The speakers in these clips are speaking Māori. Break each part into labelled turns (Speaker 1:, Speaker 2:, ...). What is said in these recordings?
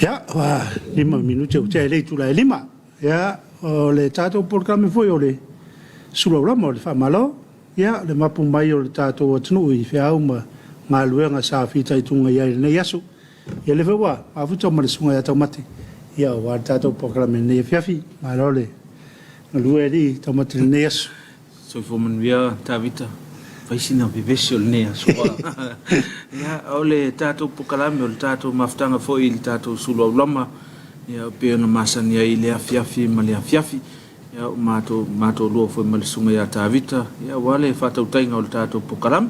Speaker 1: Ya, 5 minuto utai le tula 5. Ya, o le tato programa foi o le Suluaulama o le whamalo. Ya, le mapu mai o le tato atunu I whiau ma ngā luenga sa whita I tunga iai nei asu. Ia le whaua, a futa ma le sunga ia tau mate. Ia, o le tato programa nei Afiafi, ma le ngā lue li tau mate nei asu.
Speaker 2: So for man via Tavita. Paisina bibesi o le nei asu. Ia, o le tato pokalame o le tato maftanga foi le tato Suluaulama. Ia, pia na masani ia I le Afiafi ma le Afiafi. Ia, mato lua foi ma le sunga ia Tavita. Ia, wale whatautainga o le tato pokalame.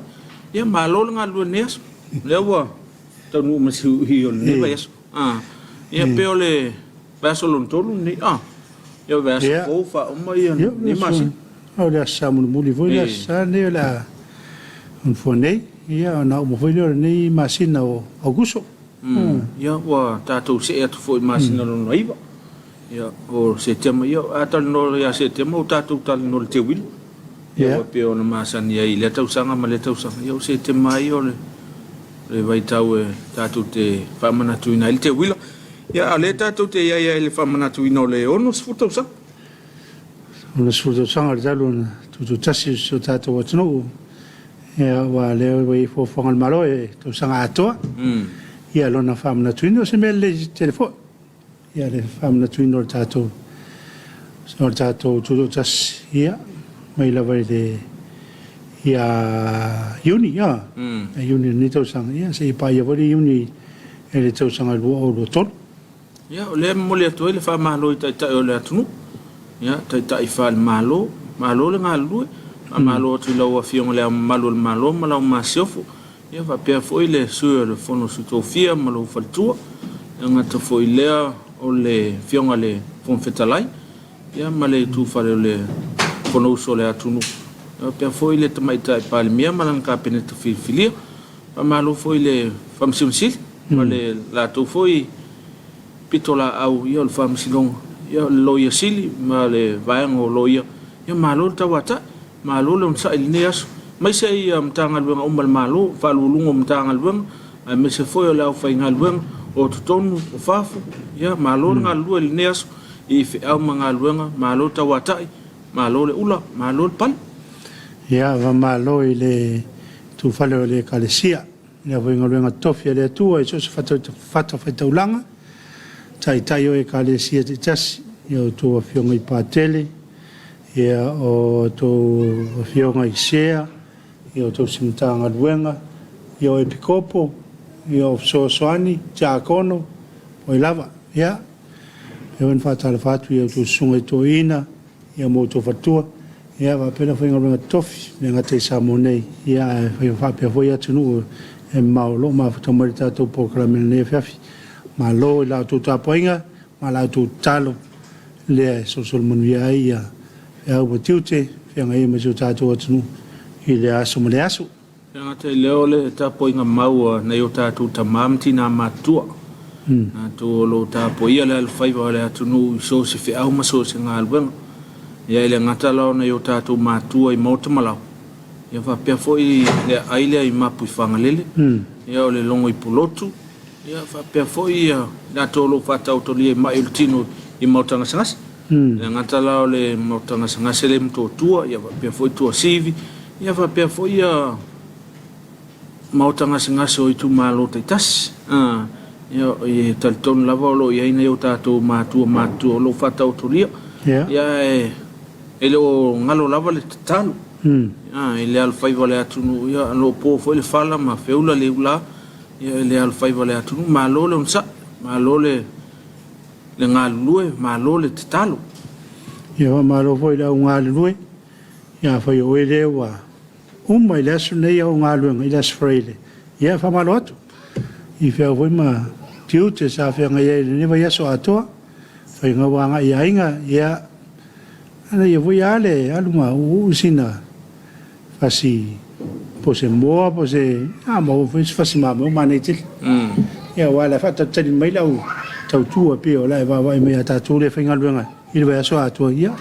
Speaker 2: Ia, malolo ngā lua nei asu. Lea ua, tau nuu masiu hi o le nei vai asu. Ia, pia o le vaso lontolu nei. Ia, vaso fōwha oma ia nei masi.
Speaker 1: O le asa muli foi le asa nei la un fonei. Ia, na umo foi le nei masina o Augusto.
Speaker 2: Ia, ua tātou se atu foi masina lono aiva. Ia, o se tema, ia, atali no ia se tema o tātou tali no le te wilu. Ia, pe o na masani ia I le tausanga ma le tausanga. Ia, o se tema ai o le vaitau e tātou te whamanatu ina I le te wila. Ia, a le tātou te ia le whamanatu ina o le ono sfutausanga.
Speaker 1: Ona sfutausanga le talo na tutu tasi so tātou atunu. Ia, wa le wai fōwhanga le malo e tausanga atoa. Ia, lona whamanatu ina o se mea le telefon. Ia, le whamanatu ina o le tātou. O le tātou tutu tasi. Ia, mai la vai le ia uni ia uni ni tausanga ia se pa ia vai uni e le tausanga lua o lo tol
Speaker 2: ia o le mole atu le fa malo I tai o le atunu ia tai fa malo le ngalu malo tu lo afiong le malo malo masiofu ia va pe foi le su le fono su tofia malo faltua nga to foi le o le fiong le fon fetalai ia male tu fa le kono so le atunu pe foi le tamaita palmia malan ka peneta filia pa malo foi le famsimsil male la to foi pitola au ia le famsilong ia loia sili male vaengo loia ia malo tawata malo le unsa ilneas mai sei mtanga luenga umal malo falulungo mtanga luenga me se foi la fainga luenga o tonu o fafu ia malo nga lua ilneas I fe au manga luenga malo tawata malo le ula, malo le pal.
Speaker 1: Ia, va malo I le tu fale o le kalesia. Ia, va inga tofia le atua, I so se fata whaitaulanga. Tai o e kalesia te tasi. Ia, o tu awhionga I pātele. Ia, o tu awhionga I sea. Ia, o tu simtanga luenga. Ia, o e pikopo. Ia, o soani, tia-akono. O I lava. Ia, ia, wan whatala whatu. Ia, o tu sunga I toina. Ia mo to fatua ia va pena foi ngā tofi me ngā te samo nei ia foi fa foi atunu e maulo ma fotomorita to programa nei Afiafi ma lo la to Tapuaiga ma la to talo le social monia ia ia o tiute fe ngai me so tato atunu I le aso mo le aso
Speaker 2: nga te leo le Tapuaiga mau nei o tato tamamti na matua na to lo Tapuaiga le alfaiva le atunu so se fe au ma so se ngā luenga ia ile ngata lao na yo tātou mātua I mauta malau. Ia whapea foi le aile I mapu I whangalele. Ia o le longo I pulotu. Ia whapea foi ia na tolo whatau toli mai o le tino I mautanga sangasi. Ia ngata lao le mautanga sangasi le mtotua. Ia whapea foi tua sivi. Ia whapea foi ia mautanga sangasi o I tu malo taitasi. Ia I talitonu lava o lo ia ina yo tātou mātua o lo whatau tolia. Ia ele o ngalo lava le talo ele alfaiva le atunu ia lo po foi le fala ma feula le ula ia ele alfaiva le atunu malo le unsa malo le ngalue malo le talo
Speaker 1: ia malo foi le ngalue ia foi o ele wa uma ile asu nei o ngalue ile asfreile ia fa malo atu I fe foi ma tiute sa fe ngai ne vai aso atoa foi ngawanga ia inga ia ana ia voi ale alunga usina fasi pose moa pose mo fasi ma mo netil ia wala fata tali mai lau tau tua pe ola va me ata tu le finga luenga il va so ato ia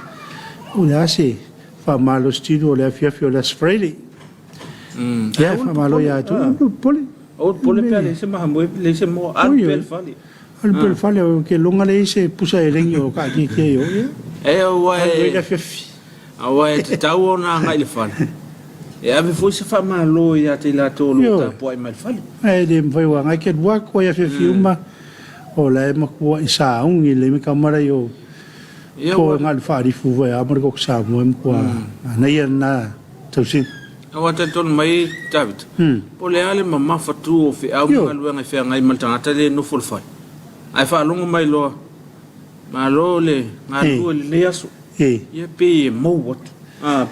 Speaker 1: una se fa malo stilo le Afiafi o le Friday ia fa malo ia tu pole
Speaker 2: o pole pe le se ma mo le se mo al pel fali
Speaker 1: Al pel fale o ke longa le se pusa e lengi o ka ki yo.
Speaker 2: E o
Speaker 1: Ai
Speaker 2: e
Speaker 1: Afiafi.
Speaker 2: awa e te tau ona ngai le fale. E ave foi se fa malo ia te la tolu ta po mai fale.
Speaker 1: Ai de foi wa ngai ke wa ko Afiafi uma o la e makua isa ungi le me kamara yo. Ko ngal fa ri fu wa amar ko sa mo ko na ia na tausin.
Speaker 2: Awa te ton mai David. Po le ale mama fatu o fe au ngalu ngai fe ngai mal tanga te no fol fale. Ai fa longo mai lo malo le ngalu le aso. Ia pe mo wat.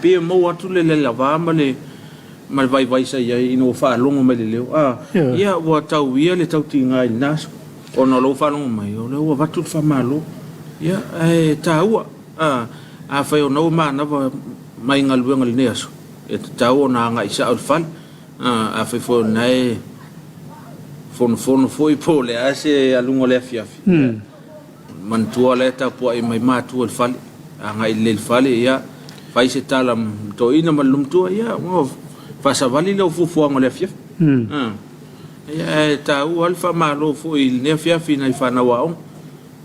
Speaker 2: Pe mo wat le le lava male mal vai sa ia ino fa longo mai le leo. Ia wa tau ia le tau tinga nas. Ona lo fa longo mai o le wa vatu fa malo. Ia e taua. A fa o no ma na mai ngalu ngal ne aso. E tau ona ngai sa al fal. A fa fo nai fono foi po le ase alungo le Afiafi. Man tua le ta po ai mai matu al fal. Ngai le fale ia fai se tala to ina malum tua ia mo fa sa vali le fu le Afiafi. Ia ta u alfa malo fu il ne Afiafi na fa na wa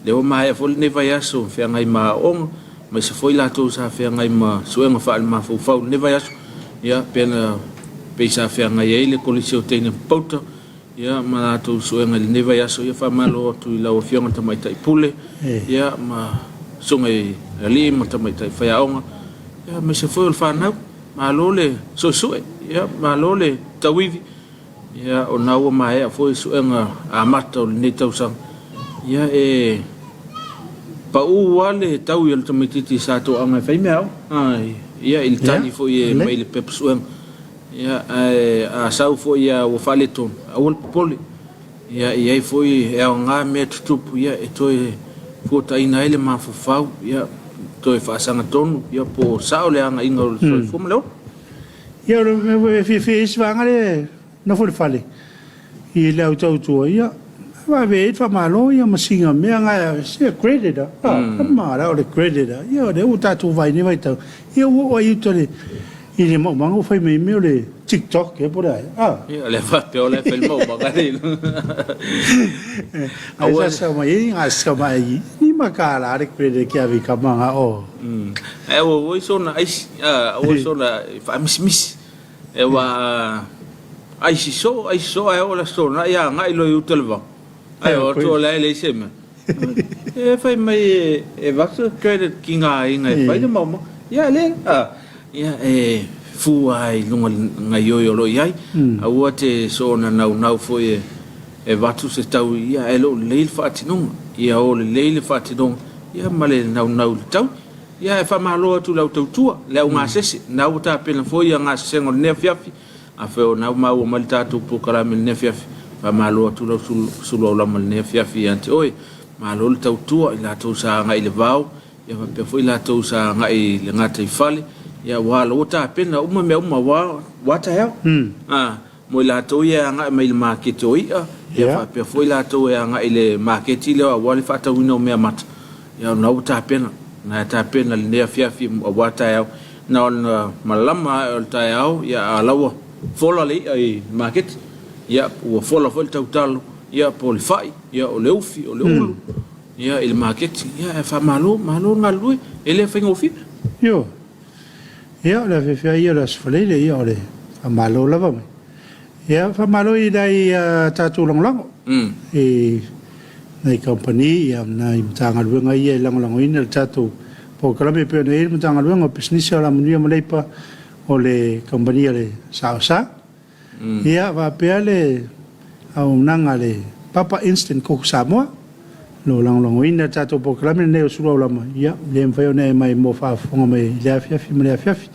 Speaker 2: le o mai fo ne vai aso fe ngai ma on mai se foi la to sa fe ngai ma suenga fa al ma fu ne vai aso ia pena peisa fe ngai ele kolisio tene pauta ia ma to suenga ne vai aso ia fa malo tu la o fianga ta mai tai pule ia ma songai ali ma ta mai tai fa aonga ia me se foi al fa na malo le so ia malo le tawivi ia o na o mai foi suenga a mata ne tau sang ia e pa u wale tau il tamititi sa to anga fai mea ia il tani fo ia mai le pepsuem ia a sau fo ia o fale ton a ol poli ia fo ia nga me tupu ia e toi fo ta ina ele ma fo fau ia toi fa sanga ton ia po sao le anga inga fo melo
Speaker 1: ia o fi svanga le no fo fale i le auto tu ia va ve fa malo ia masinga me nga se credit ma ra o credit ia de uta tu vai ni vai ta ia o ai to le i le mo mango fai me le TikTok ke por aí
Speaker 2: ia le fa pe o le fel mo magari
Speaker 1: ai sa mai ni makala re credit ke avi ka manga o
Speaker 2: o so na o so na fa mis e wa ai so ai o la so na ia nga ilo u telva ai o to le sema e fai mai e vaso credit kinga inga fai de mama ia le ia e fu ai lunga ngai yo lo ia a wote so na nau foi e vatu se tau ia e lo le fatinong ia o le fatinong ia male nau tau ia e fa malo tu la tua le nga sesi nau ta pena foi nga sengo ne Afiafi a fe o nau mau malta tu po kala mel ne Afiafi fa malo tu la Suluaulama ne Afiafi ante oi malo le tau tua ila tu sa ngai le vau ia fa pe foi la tu sa ngai le ngata i fale ia wala ota pena uma wa ta ya mo la to ia nga mai le market oi ia fa pe foi la to ia nga ile market ile wa le fa ta wino me mat ia na ota pena na ta pena le Afiafi wa ta ya na malama ta ya ia alawa fola le ai market ia o fola volta utalo ia polifai ia o leufi o leulu ia il market ia fa malo ngalui ele fa ngofi
Speaker 1: yo ia la fe ia la sfale ia ole fa malo la va ia fa malo i dai tatu long e nei company ia na imtanga luenga ia long ina tatu po kala me pe nei imtanga luenga business la munia malepa o le company le sa ia va peale au nanga le papa instant ko Samoa lo long ina tato po klame ne Suluaulama ia le mfao ne mai mo fa fonga mai le Afiafi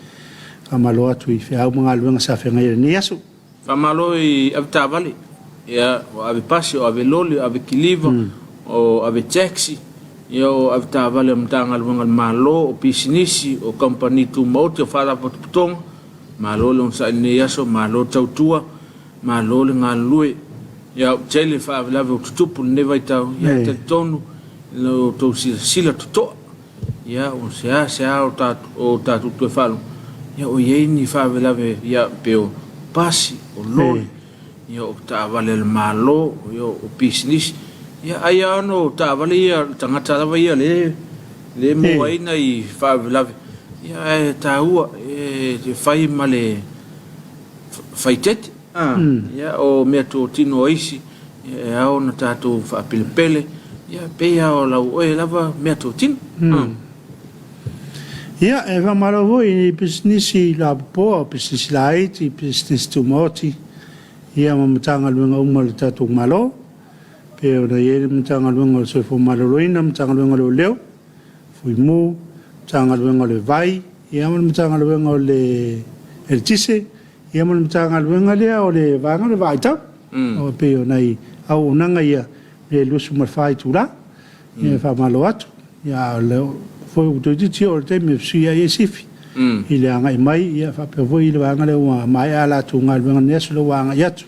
Speaker 1: amalo atu i fa mga luenga sa fa ngai ni asu
Speaker 2: fa malo i avta vale ia o ave pasio ave loli ave kiliva o ave taxi ia o avta vale mtanga luenga malo o business o company tu moto fa da potong malo long sa ni aso malo tautua malo ngalui ia tele fa lave tupu ne vai tau ia te tonu lo to sila to ia o sea o ta tu falo ia o ye ni fa lave ia peo pasi o loli ia o ta vale el malo ia o business ia ai ano ta'avale ia tangata lava ia le moai nei fa'avelave ia e tāua te whai ma le whaitete ia o mea tō tino aisi e ao na tātou whaapelepele ia pēia o lau oe lava mea tō tino
Speaker 1: ia e whamaro i business la poa business la iti business tu moti ia mamatanga luenga umale tātou malo pe o na iere matanga luenga o soifo malo roina matanga luenga o leo fui mu matanga luenga le vai ia matanga luenga o le el tise ia matanga luenga le o le vanga le vai tau o pe o nei au nanga ia le lusu mafai tura ia whamalo atu ia leo foi o te tio o te me sia e sifi i le anga i mai ia whape voi i le wanga le ua mai ala tu ngā luenga nesu le wanga iatu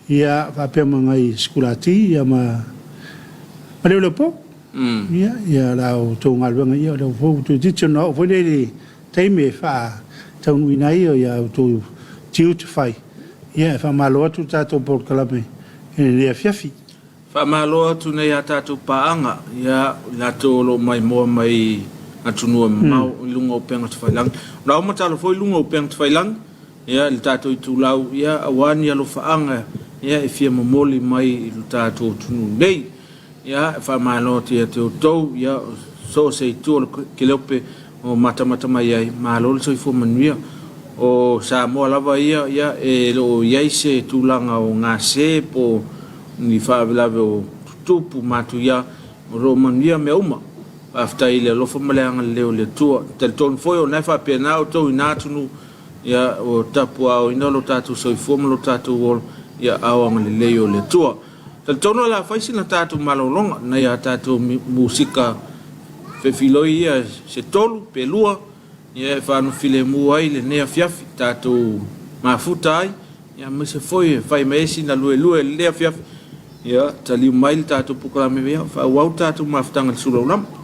Speaker 1: ia whape mga i skulati ia ma leo le po ia lau tu ngā luenga ia leo foi o te tio no foi le teime wha taunu inai o ia tu tiu te whai ia whamalo atu tātou porkalame e le Afiafi
Speaker 2: Whamalo atu nei a tātou paanga ia lato lo mai moa mai atunua mau i lunga o penga te whailang. Rau matalo foi lunga o penga te whailang ia le tātou i tūlau ia awani alo whaanga ia e fia mamoli mai i lo tātou tunu nei ia whamalo atu ia te o tau ia so se i tua ke leope o matamata mai ai malo le soifo manuia o Samoa lava ia e lo iai se tūlanga o ngā se po ni whaavelave o tupu matu ia o romania me uma afta ile lofo maleanga leo le tua tel ton foi o nai whapena o tau inatunu ia o tapua o inolo tatu soifoma lo tatu o ia awanga le leo le tua tel tono la faisi na tatu malolonga na ia tatu musika fefiloi ia se tolu pelua ia whanu file muai le nea fiafi tatu mafuta ai ia mese foi fai meisi na lue le nea fiafi ia taliu mai le tātou pukalame vea whauau tātou mawhitanga le Suluaulama.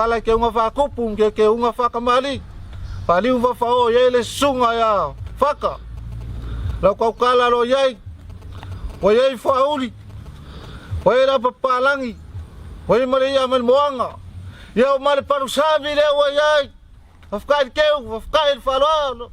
Speaker 3: Kala ke unga whakupum ke unga whakamali. Paliu whawhao ye le sunga ya whaka. Lau kau kala lo yei. Wai ai whauri. Wai rapa palangi. Wai maria man moanga. Ia o male parusami leo wai ai. Wafkai keu, wafkai whaloalo.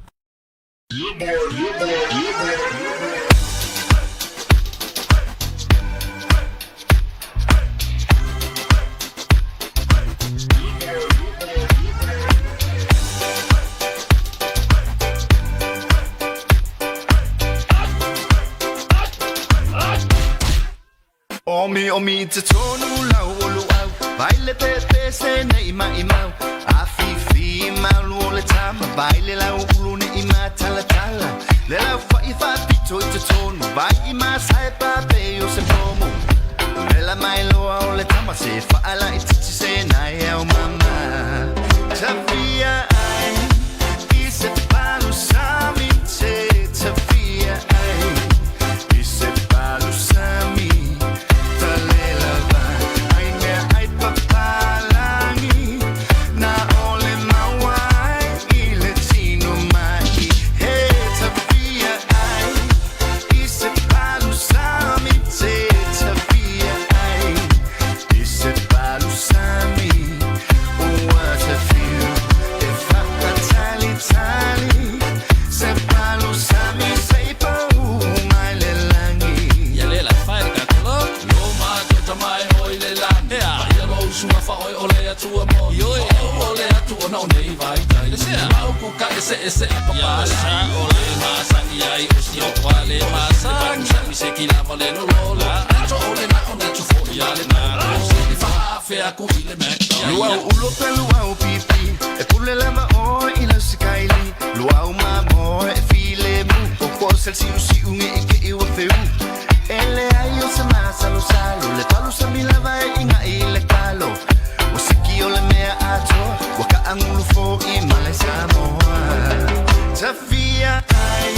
Speaker 4: Omi te tonu lau olu au Baile te se ne ima imau Afiafi malu ole tama Baile lau ulu ne ima tala tala Le lau fai pito te tonu Vai ima sai pape o se pomo Le la mai loa ole tama Se faala i titi se nai au mama Tafia ai I se palu sami te Tafia ai I se palu sami
Speaker 5: Ese papasa ole masa ia I usi o kwale masa mi se kila vale no lola to ole na on to fo ya le na si fa fe a ku ile me
Speaker 4: luau ulo pe luau pipi e pule la ma o I la sikaili luau ma mo e file mu o forse si usi un e che io feu ele ai o se masa lo salo le palu sa mi la vai inga ile kalo o se ki ole me ato wa ka angulu fo I male Samoa Tafia ai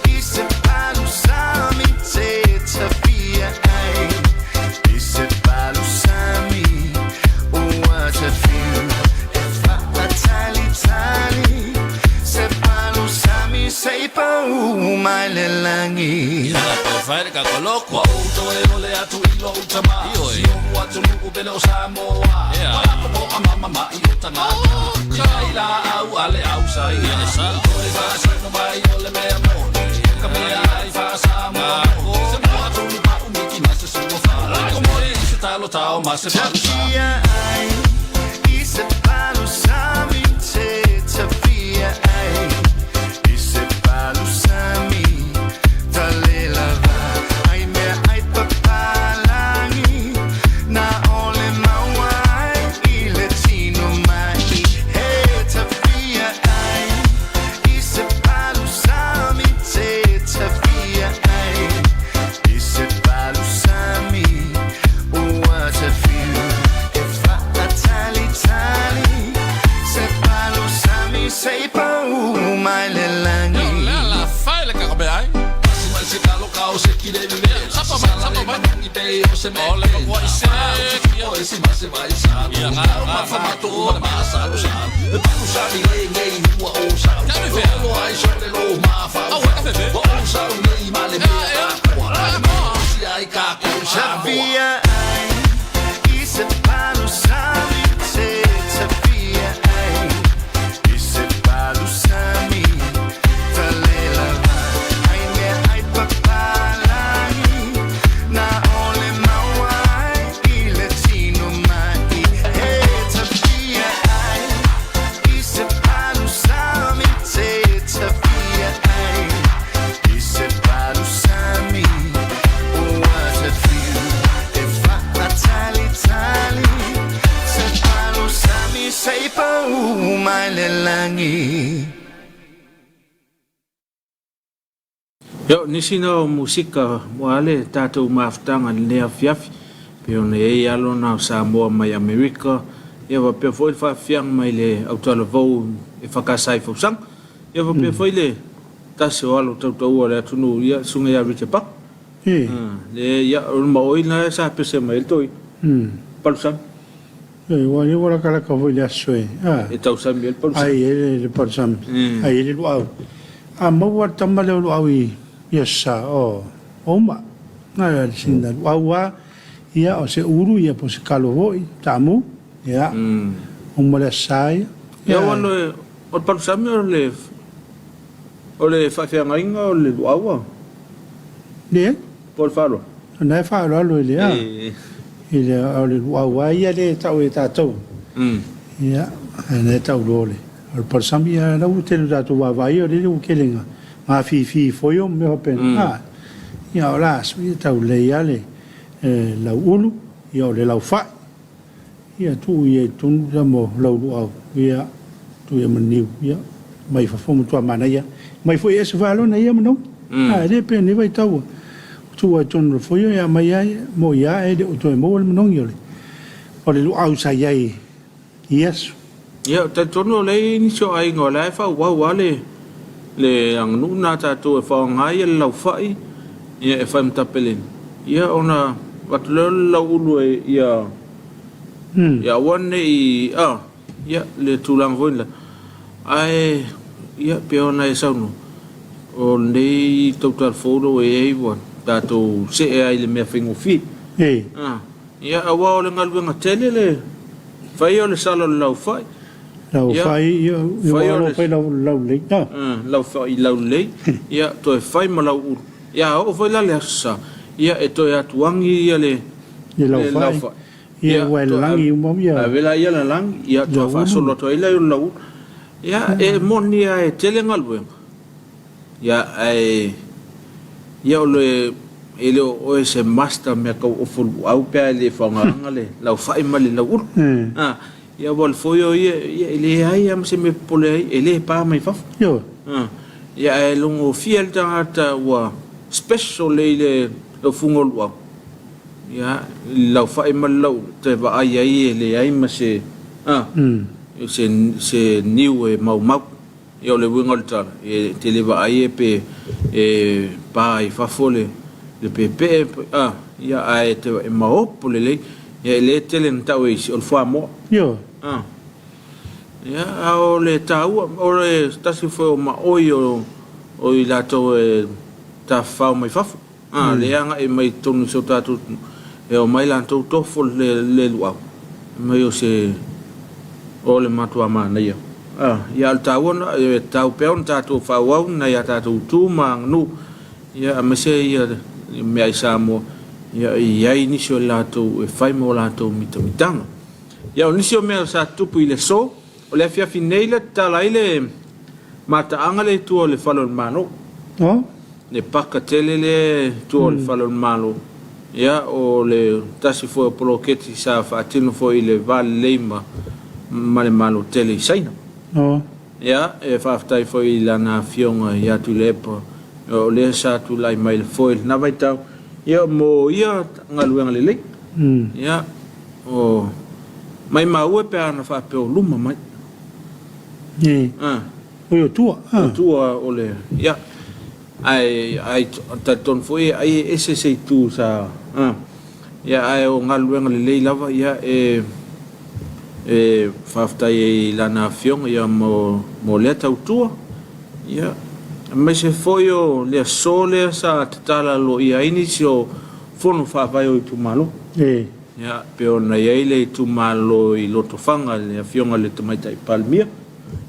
Speaker 4: I se palu sami te Tafia ai I se palu sami o what a feel e fa tali tali se palu sami sei pa mai le langi
Speaker 5: la pe fare ka koloko auto e ole atu I lo tama io o atu lu be lo Samoa pa mama I o tanga kai la au ale au sai ele sa oi fa sa no mai ole me amore kamia ai fa Samoa se mo atu lu pa umiki na se so fa como se talo tao ma se fa
Speaker 4: Tafia ai I se palu sami te Tafia ai I se palu sami tale lava ai me ai papalangi na ole mawai I le tino mai he Tafia ai I se palu sami te Tafia ai I se palu sami what a feel if I tali tali se palu sami sei pa mai le langi
Speaker 5: la fai le ka be ai se talo ka o se kile be sapa ba I be o se me ole ko I se o ese ma se vai sa ya ma fa ma to ma sa lo sa e pa ku sa ni ngai o o sa ka me fe o ai so le lo ma fa o o sa ni ma le me si ai ka ko sa
Speaker 4: Tafia ai I se palu sami te Tafia ai I se palu sami tale lava ai me ai papalangi na ole mawai I le tino mai he Tafia ai I se palu sami te Tafia ai I se palu sami what a feel if I tali tali se palu sami sei pa mai le langi
Speaker 2: Yo nisi no musika wale tatou maftanga le Afiafi pe ona e alo na Samoa mai America e va pe foi fa fiang mai le autola vo e fakasai fo sang e va pe foi le taso alo tau ole tunu ia sunga ia riche pa le ia o mo ina sa pe se mai toi palu sang
Speaker 1: wani wala kala ka voi le asoi
Speaker 2: e tau sam el palu sang
Speaker 1: ai ele palu sam ai ele luau mo wa tama le luau I yesa o ma na sinda wa ia o se uru ia po se kalo hoi tamu ia o mole sai
Speaker 2: ia wano o palusami o le whawhiangainga o le luaua
Speaker 1: le
Speaker 2: po le whalo
Speaker 1: na whalo alo ile a ile o le luaua ia le tau e tātou ia ne tau lole o palusami ia lau telu tātou wawai o le ukelenga ma fi foi o me hopen ia o la ia tau le ia le lau ulu ia o le lau whai ia tu ia tunu ia mo lau luau ia tu ia maniu ia mai whafomu tua mana ia mai foi ese whalo na ia mano le pe ni vai tau tu ia tunu foi ia mai ia mo ia e de o tu e mo le mano ia o le luau sa iai Yesu
Speaker 2: ia ta tonu le ni so ai ngola fa wa le ang nu na ta tu e fa ngai le lau whai ia e whai mtapelin ia ona wat le lau ulu ia ia wane ia le tulang voila ai ia peona e saunu o nei total photo e bon tato se ai le me fingo fi ia awa o le ngaluenga tele le fai o le salo lau fai
Speaker 1: ia fai lau lei
Speaker 2: lau fai lau lei ia to e fai ma lau ulu ia o foi la le sa ia e to ia tuangi ia le
Speaker 1: lau fai ia wa langi mo ia
Speaker 2: vela ia la lang ia to fa solo to ile lau ia e monia e tele ngalwe ia ai ia le ele o ese master me ko o ful au pe le fanga le lau fai mal lau ia vol foio ia ele ai am se me pole ele pa mai fa
Speaker 1: yo
Speaker 2: ia e longo fiel ta wa special le o fungol wa ia lau fai mal lau te va ai le ai ma se se new e mau ia le wingol ta e te le va ai pe e pa i fa fole le pepe ia ai te e mau pole le ia le tele nta o o fa mo
Speaker 1: yo
Speaker 2: ia o le tau o le tasi fo ma o i la to e ta fa mai fa le anga e mai tonu so tatu e o mai lan to fo le luau mai o se o le matua mana ia ia al tau na e tau pe on tatu fa wa na ia tatu tu mang nu ia me se ia me ai samo ia ni so la to e fai mo la to mitanga ia o nisio me sa tupu i le so o le Afiafi nei le tala i le mataanga le tua o le whalon mano le paka tele le tua o le whalon mano ia o le tasi fo e poloketi sa whaatino fo i le vale leima ma le mano tele i saina ia e whaftai fo i lana fionga ia tu le epa o le sa tu lai mai le foil na vai tau ia mo ia ngaluenga le lei ia o mai maua pe ana fa pe luma mai
Speaker 1: o
Speaker 2: tua o le ia ai ta ton foi ai ese se tu sa ia ai o ngaluenga le lei lava ia e fafta i lana fiong ia mo le tau tua ia mai se foi o le sole sa tala lo ia ini sio fono fa vai o tu malo ia pe ona ia le tu malo i loto fanga le fionga le tu mai tai palmia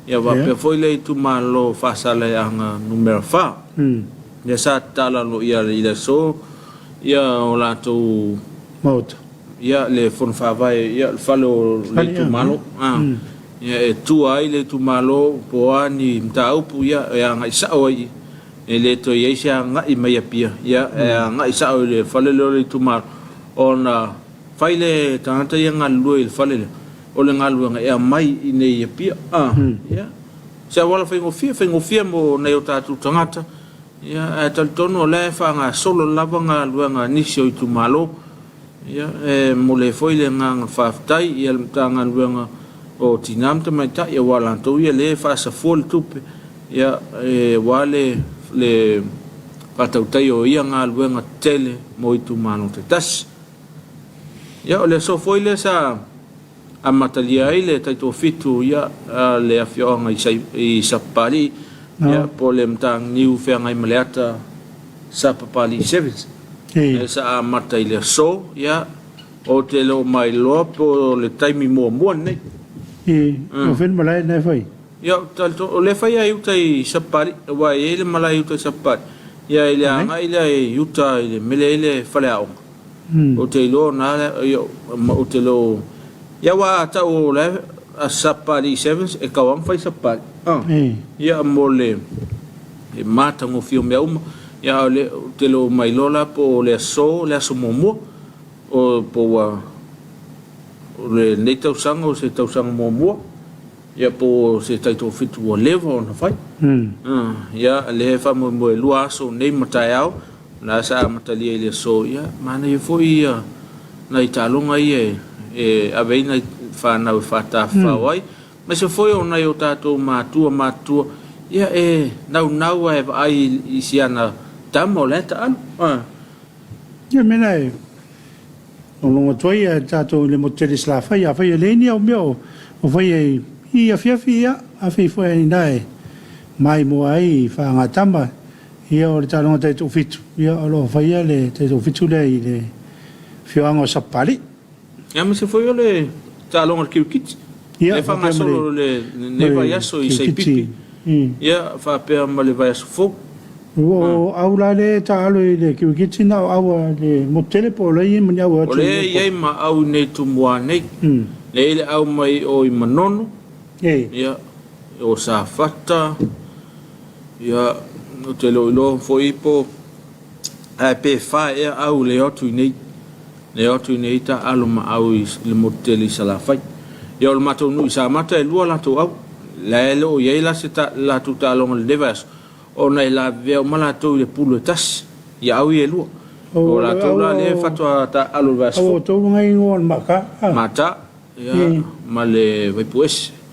Speaker 2: ia va pe foi le tu malo fa sala anga numero fa ia sa tala lo ia le so ia o la tu
Speaker 1: mot
Speaker 2: ia le fon fa vai ia falo le tu malo ia e tu ai le tu malo po ani mtau pu ia anga isa oi e le to ia isa nga i mai pia ia nga isa o le falo le tu malo ona faile tanta ia ngalu il fale o le ngalu nga e mai i nei pia ia se wala fengo fia mo nei o tatu tangata ia tal tono le fa nga solo lava nga luanga nisio i tu malo ia mo le foile nga faftai ia tanga luanga o tinam te mai ta ia wala to ia le fa sa fol tupe ia wale le patautai o ia nga luanga tele mo i tu malo te tas ia o le so foile sa a matalia ile taito fitu ia le afionga i sapali ia po le mtang niu fe ngai maleata sa papali sevens e sa mata ile so ya o te lo mai lo po le taimi mo nei
Speaker 1: o fen malai nei fai
Speaker 2: ya tal to le fai ai utai sapari wa ele malai utai sapari ya ile anga ile yuta ile mele ile falao o te lo na o te lo ya wa ta o le a sapari 7 e kawang fai sapari ya mole e mata ngo fio me uma ya le te lo mai lola po le so momo o po wa le nei tau sanga o se tau sanga momo ya po se tai to fitu o levo na fai ya le fa mo lua so nei mataiao na sa matalia le so ya mana e foi ya na italonga ie e aveina fa na fa ta fa wai ma se foi ona yo tato matua ya e nau e ai isiana tamoleta an
Speaker 1: ya mena e o toi tato le moteli slafa ya fa le ni o meu o foi i Afiafi ya afi foi nai mai mo ai fa ngatamba ia o le talonga te tu fitu ia o lo fa ia le te tu fitu le fioango sapali
Speaker 2: ya me se foi le talonga kit
Speaker 1: ia
Speaker 2: fa ma solo le ne vai aso i sei pipi ia fa pe ma le vai aso fo
Speaker 1: o aula le talo le kit na au le motele po le i mania o
Speaker 2: le ia ma au ne tu moa nei le au mai o i manono ia o sa fata ia no te lo foi po a pe fa e au le otu nei ta aluma au le moteli sala fai ia o mato nu sa mata e lua la to au la lo ia la se ta la tu ta long le devas o nei la ve o mala to le pulo tas ia au e lua o la to la le fatwa ta alu vas
Speaker 1: o to ngai ngol
Speaker 2: mata ia ma le vai pues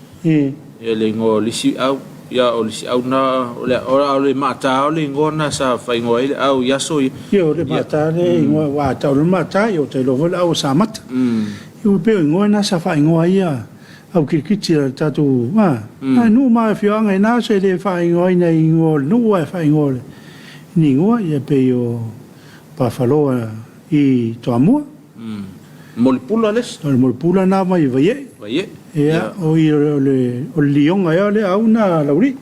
Speaker 2: ia le ngo lisi au ya o lisi au na o le mata o le ngona sa fai ngoi au ya so
Speaker 1: yo le mata le ngoi wa ta le mata yo te lo vol au sa mat yo pe ngona sa fai ngoi ya au kiti ta tu nu ma fio ngai na se le fai ngoi nei ngol nu wa fai ngol ni ngoi ya pe yo pa falo i to amua
Speaker 2: molpula les
Speaker 1: molpula na mai vai ya o le lionga ya le au na lauri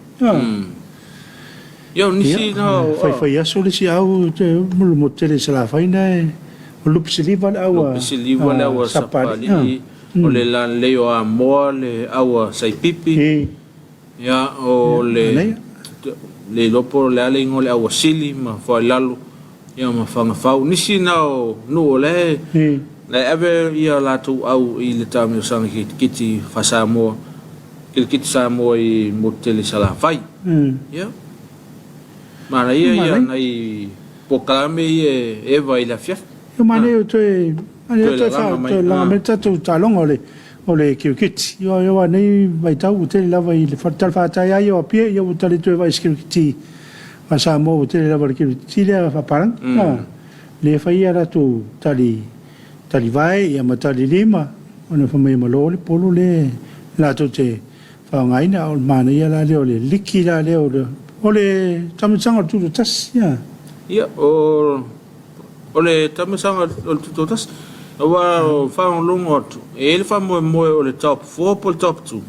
Speaker 2: yo nisi no
Speaker 1: fai aso le si au te motele sala fai na o lupsiliva au
Speaker 2: sapali o le la leo a mole au sai pipi ya o le lopo le ale ngole au sili ma foi lalu ya ma fanga fau nisi no le la ave ia la tu au I le tamu sang kiti fa Samoa kiti Samoa I motele sala fai ya mana ia nai pokalame e vai la fia
Speaker 1: yo mana yo te fa la meta tu talong ole kiti yo nei vai tau te la vai le fatal fa ta ia yo pie yo te le tu vai kiti fa Samoa te la vai kiti le fa parang le fa ia la tu tali vai ia matali lima ona fa mai malo le polo le la to te fa ngai na o mana ia la le ole liki la le ole tamusanga tu tas
Speaker 2: ia ole tamusanga tu tas wa fa un lungot ele fa mo ole top 4 po top 2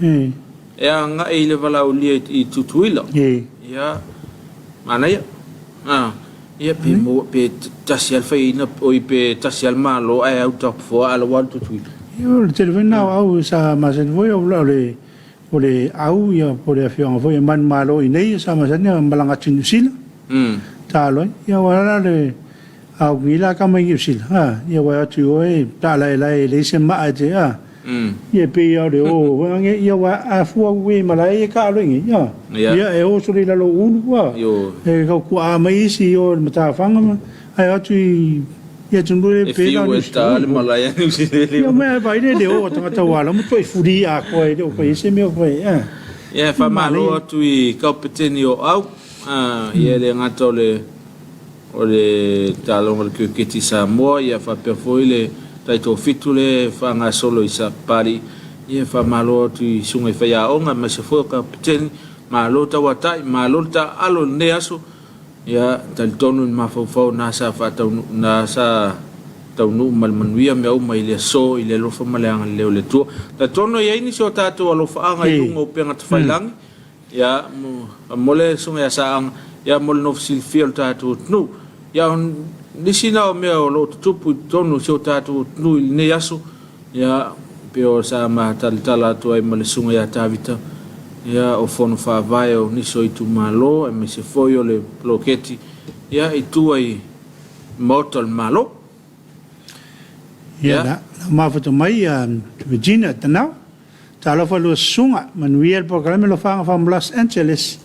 Speaker 2: e anga ele vala o li I tutuila ia mana ia ia pe mo pe tasial fai na o pe tasial malo ai au top 4 ala wan tutuila
Speaker 1: yo le telefona au sa ma se voi ole au ia po le afio foi man malo I nei sa ma se ne malanga tinusila talo ia wala le au gila ka mai usila ia wa tu oi ta le se ma ate ia pe ia le o ia wa afu we malai ka lo ngi ia e o suri la lo ulu wa e ka ku a mai si o mata fanga ai atu ia tunure pe
Speaker 2: la ni sta le malai ni si
Speaker 1: ia me vai le o tanga wala mo toi furi a ko e ko ese me ko
Speaker 2: ia fa malo atu I kapiteni o au ia le ngato o le talonga le kiti Samoa ia fa pe foi le taito fitule fa nga solo isa pari ia fa malo tu sunga fa ya onga ma se fo kapiteni malo ta watai malo ta alo ne aso ya tal tonu ma fo na sa fa na sa taunu mal manuia me au mai le so i le lofa maleanga leo le tua ta tono ia ini so tatu alo fa anga i ungo penga te failang ya mole sunga ya sa ang ya mol no silfiel tatu nu ya nisina o me o lo tupu tonu so tatu nu ne yaso ya peo sa ma tala to ai mole sunga ya tavita ya o fono fa vai o niso i tu malo e me se foio le bloketi ya i tu ai motor malo
Speaker 1: ya na mafuta mai Virginia tanau talo fa lo sunga manuel programa lo fa from Los Angeles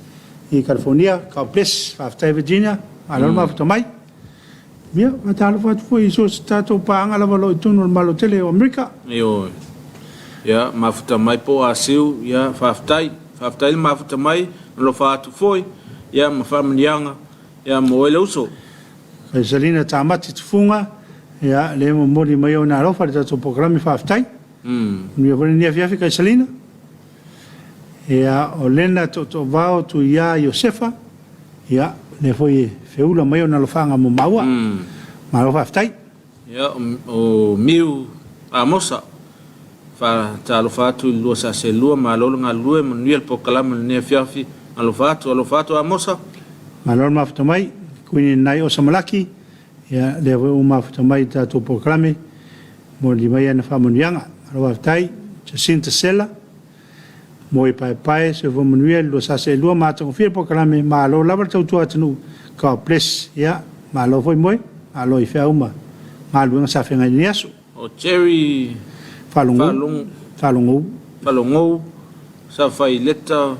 Speaker 1: i California ka place fa Virginia alo mafuta mai mia talo fa foi so stato pa anga la lo tu normal tele America
Speaker 2: yo ya mafuta mai po asiu ya fa mafuta mai lo fa tu foi ya ma familianga ya mo ele uso
Speaker 1: Selina tamati tfunga ya le mo mori mai ona ro fa to programa fa aftai mi vole ni Afiafi ka Selina ya olena to vao tu ya Josefa ya le foi feula mai ona lo fanga mo maua ma lo fa aftai
Speaker 2: ya o miu amosa fa talo fatu lo sa se lo ma lo nga lo mo ni el programa ni Afiafi alo fatu amosa
Speaker 1: ma lo ma mai kuni nai o samalaki ya le o ma mai to programa mo li mai na fa monianga ro aftai Jacinta Sela mo i pai se vo manuel lo sa se lo ma to fir programa ma lo la tu atu ka place ya ma lo foi moi alo i fa uma ma lo sa fenga ni aso
Speaker 2: o cherry falungu sa fai leta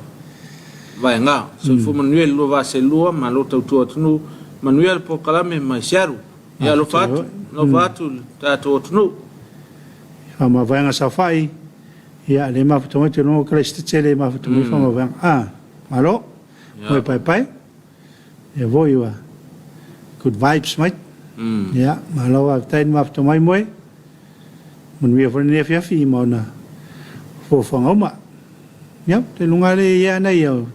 Speaker 2: vai nga so fu manuel lo va se lo ma lo tu atu manuel programa mai sharu ya lo fatu ta to atu
Speaker 1: ma vai nga sa fai ya le ma futo te no Christ tele ma futo fa ma va malo moi pai e voi wa good vibes mate ya malo wa tain ma futo mai moi mun wi fa ne Afiafi mo na fo fa ngoma ya te lunga le ya na yo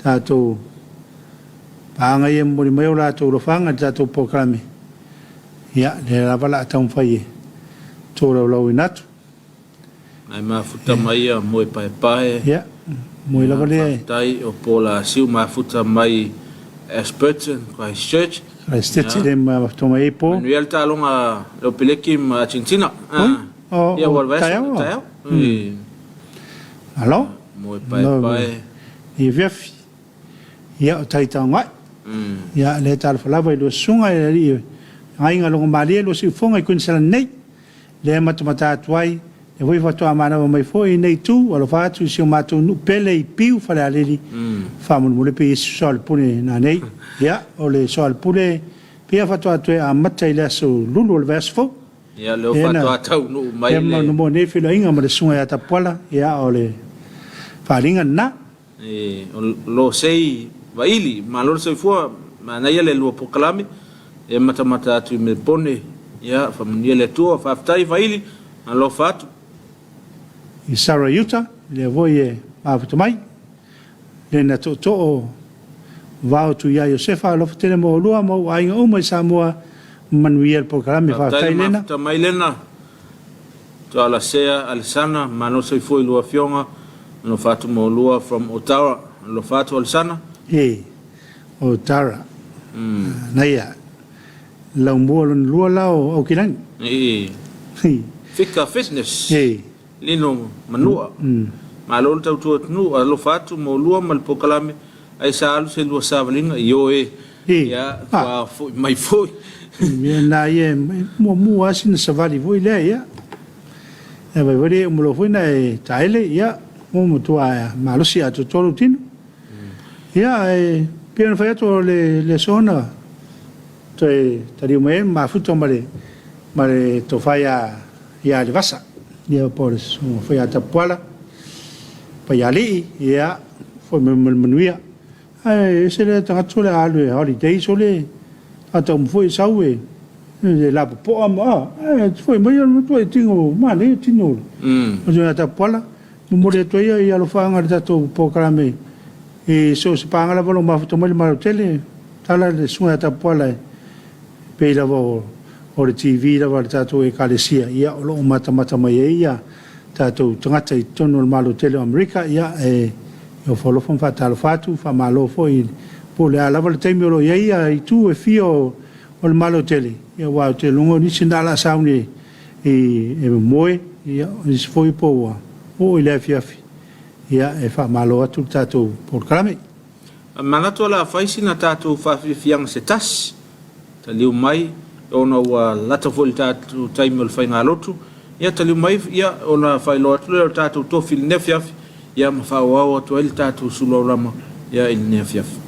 Speaker 1: ta to pa nga ye mo mai la to lo fa nga ta to programa ya le la bala ta un faye to lo inatu
Speaker 2: ai mafuta mai a moi pai
Speaker 1: ya moi la vale
Speaker 2: tai o pola siu mafuta mai Asperton Christchurch
Speaker 1: le mafuta mai po
Speaker 2: manuel talonga lo peleki ma Argentina ya volve tayo
Speaker 1: alo
Speaker 2: moi pai
Speaker 1: EFKS ya tai tanga ya le tal fala vai lo sunga ai nga lo mali lo si fonga kun sala nei le matamata tuai e voi fatto amana mai foi nei tu alo faccio si mato nu pele più fa la lì famo le pe sol pune na nei ya o le sol pune pia fatto a tu a matta ile so lulu il vesfo
Speaker 2: ya lo fatto a tau nu mai
Speaker 1: le no mo ne filo inga ma sunga ya tapola ya o le faringa na
Speaker 2: lo sei vaili ma lo sei fu ma na ile lo proclame e matamata tu me pone ya famiglia le tua fa tai vaili alo fatto
Speaker 1: i Sarah Utah le voie mafuta mai le na to vao tu ya Josefa lo tele mo lua mo ai o mai Samoa manuel programa fa tai lena
Speaker 2: ta mai lena to ala sea alsana ma no sei foi lua fionga no fatu mo lua from Ottawa lo fatu alsana
Speaker 1: Ottawa na ya la mo lua lao o kilan
Speaker 2: fika fitness lino manua ma lo tau tu nu lo fatu mo lua mal pokalame ai sa se lo savlinga yo ya wa mai foi
Speaker 1: na ye mo asin savali voi le ya e vai vere mo lo foi na taile ya mo tu a ma lo sia to tinu ya pian fa to le sona to tari mo ma futo mare to fa ya le vasa dia por eso foi a Tapuaiga pa ali ya foi menuia ai se le tanga tole alwe holiday sole ata foi saue la po ma foi mai no to tingo ma le tingo o já Tapuaiga mo le to ia lo fanga da to programa e so se panga la volo ma foto mal tele tala le sunga Tapuaiga pe la o le TV la va tato e kalesia ia o lo mata mai ia tato tangata I tono le malo tele Amerika ia e o folo fon fatalo fatu fa malo foi po le ala le taimi lo ia I tu e fio o le malo tele ia wa te lungo ni sinala sauni e moe ia is foi po o ile Afiafi ia e fa malo atu tato por kalame
Speaker 2: Mangato la faisi na tato fianga se tas taliu mai ona wa lata fo tato taimi o le fainga lotu ia taliu mai ia ona failo atu le tato tofi le Afiafi ia mafao atu ele tato Suluaulama ia ile Afiafi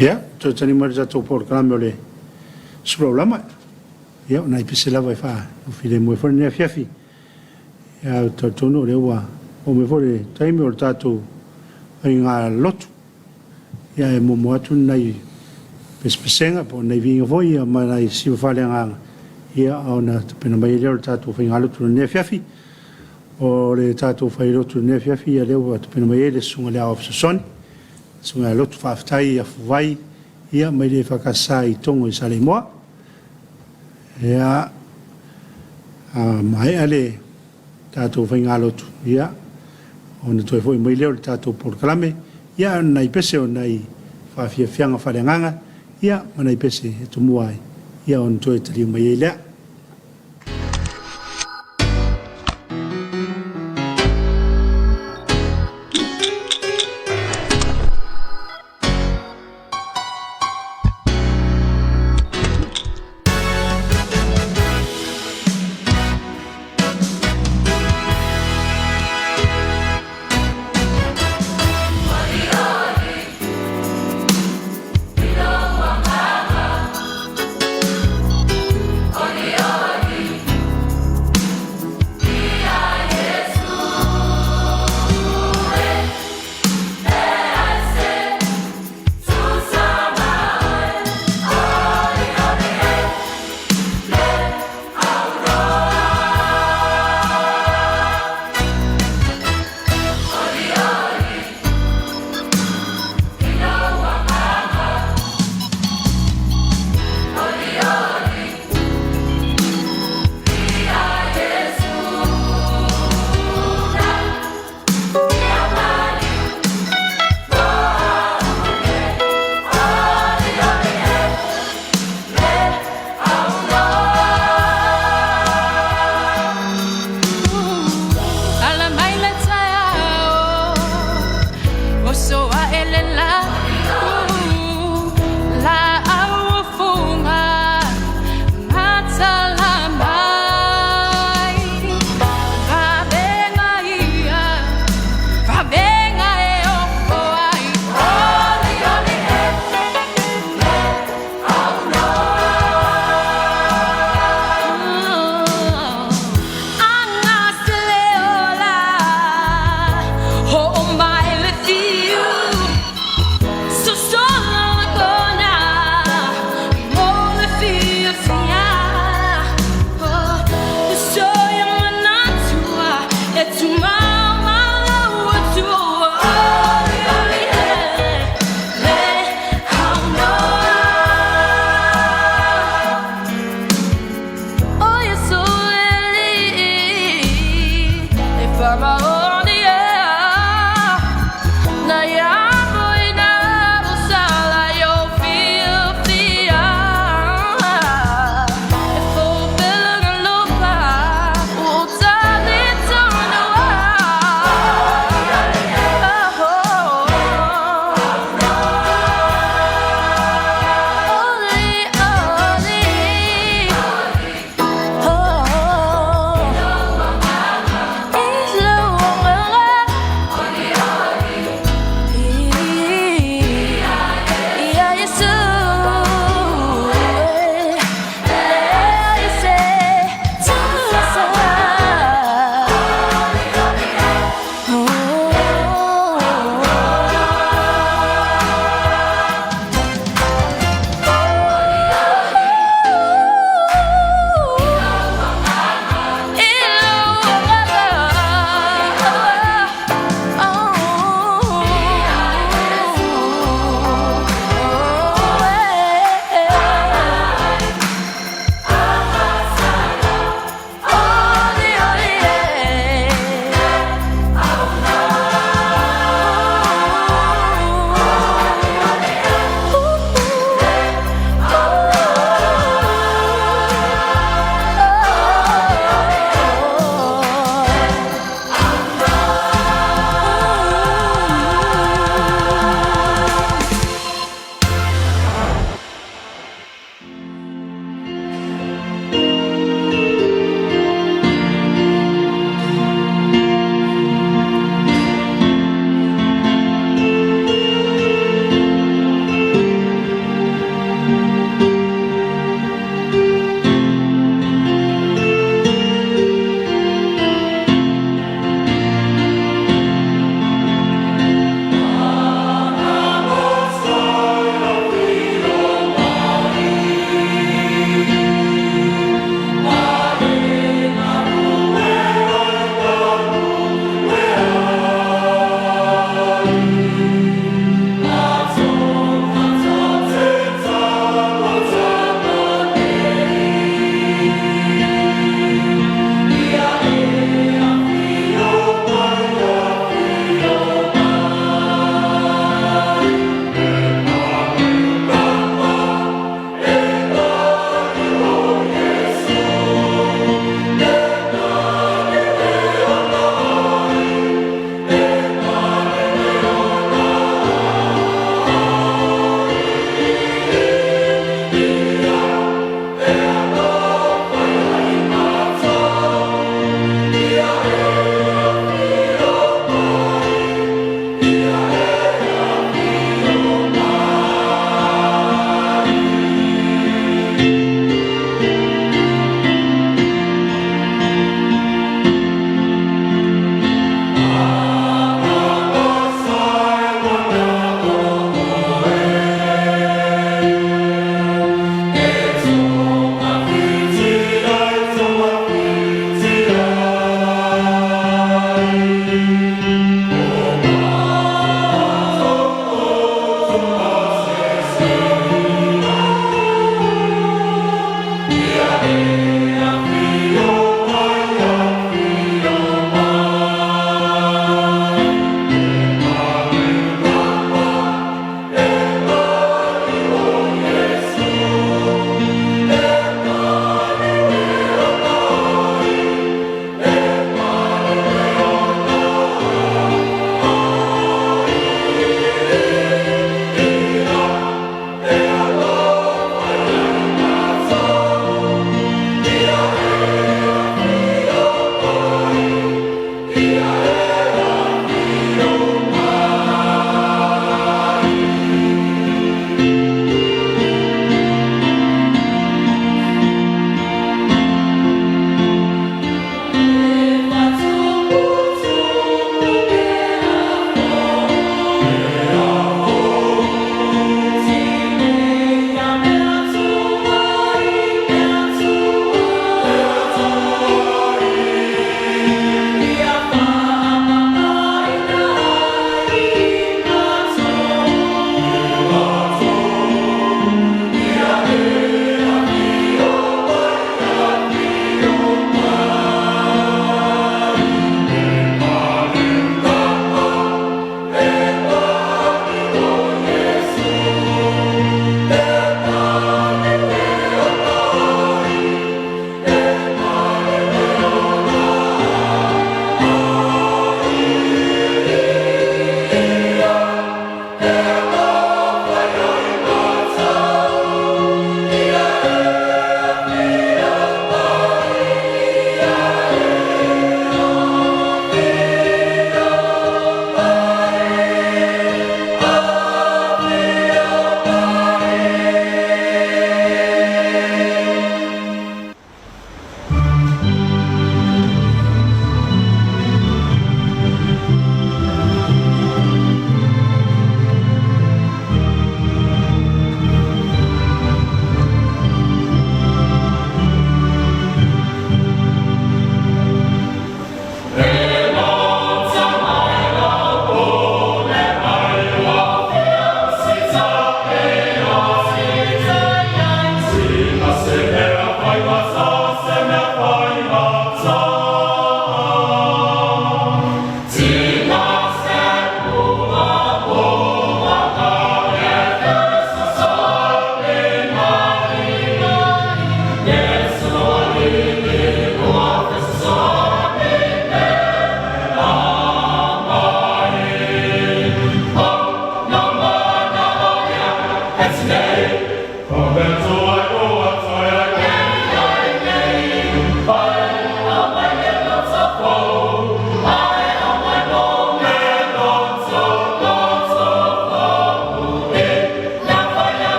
Speaker 1: ia to tani mar za to por kalame le Suluaulama ia na ipisela vai fa o file mo for ne Afiafi ia to tono le wa o me for taimi o tato ai nga lotu ia e mo atu nai pespesenga po nei vinga voi ma nei si fale nga ia ona pena mai le tatu fa ngalo tu ne Afiafi o le tatu fa lo tu ne Afiafi ia le o pena mai le sunga le of son sunga lo tu fa tai ia vai ia mai le fa kasai tongo i Samoa ia mai ale tatu fa ngalo tu ia ona tu foi mai le tatu por clame ia nai pese o nai fa fianga fa le nganga ia mana pese tu muai ia on to tri mai le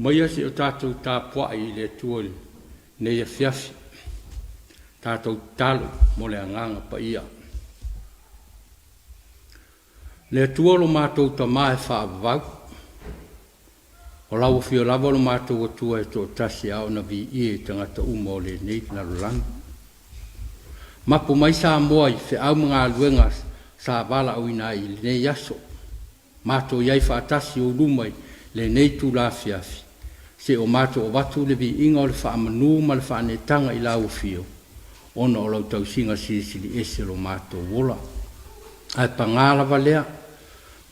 Speaker 6: Maia se o tātou Tapuaiga le tua nei Afiafi. Tātou talo mo le anganga pa ia. Le tua lo mātou tama e whaavavau. O lau fio lava lo mātou o tua e tō tasi au na vi i tangata uma o le nei na rolangi. Mapo mai Samoa i fe au mga aluenga sa vala au ina i le nei aso. Mātou iai whaatasi o lumai le nei tu la Afiafi. Se o mātou o watu le vi inga o le whaamanu ma le whaanetanga i lau fio. Ona o lau tau singa sirisiri ese lo mātou wola. Ai pangala valea,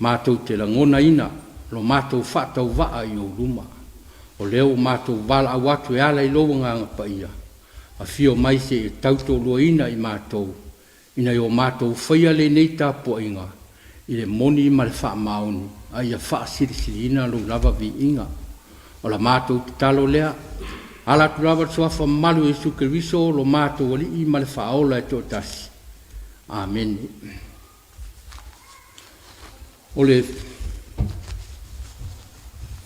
Speaker 6: mātou te langona ina, lo mātou whatau waa i o luma. O leo mātou vala au atu e ala i loa nganga pa ia. A fio mai se e tauto lua ina i mātou. Ina i o mātou whaia le nei Tapuaiga. I le moni ma le wha maoni. Ai a wha sirisiri ina lo lava vi inga. O la mātou te talo lea. Ala tu lava tuafa malu e sukeriso lo mātou wali i ma le wha aola e tō tasi. Amen. O le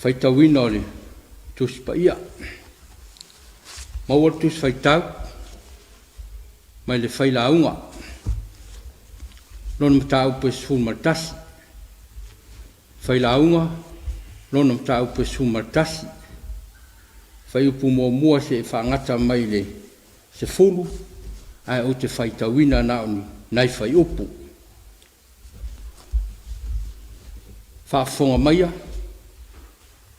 Speaker 6: whaitawina o le tuspa ia. Maua tus whaitau, mai le whailaunga. Lona matau pe sumartasi. Whailaunga, lona matau pe sumartasi. Whaiupu mua se whangata mai le se fulu, ai o te whaitawina naoni, nai whaiupu. Whaafonga maia,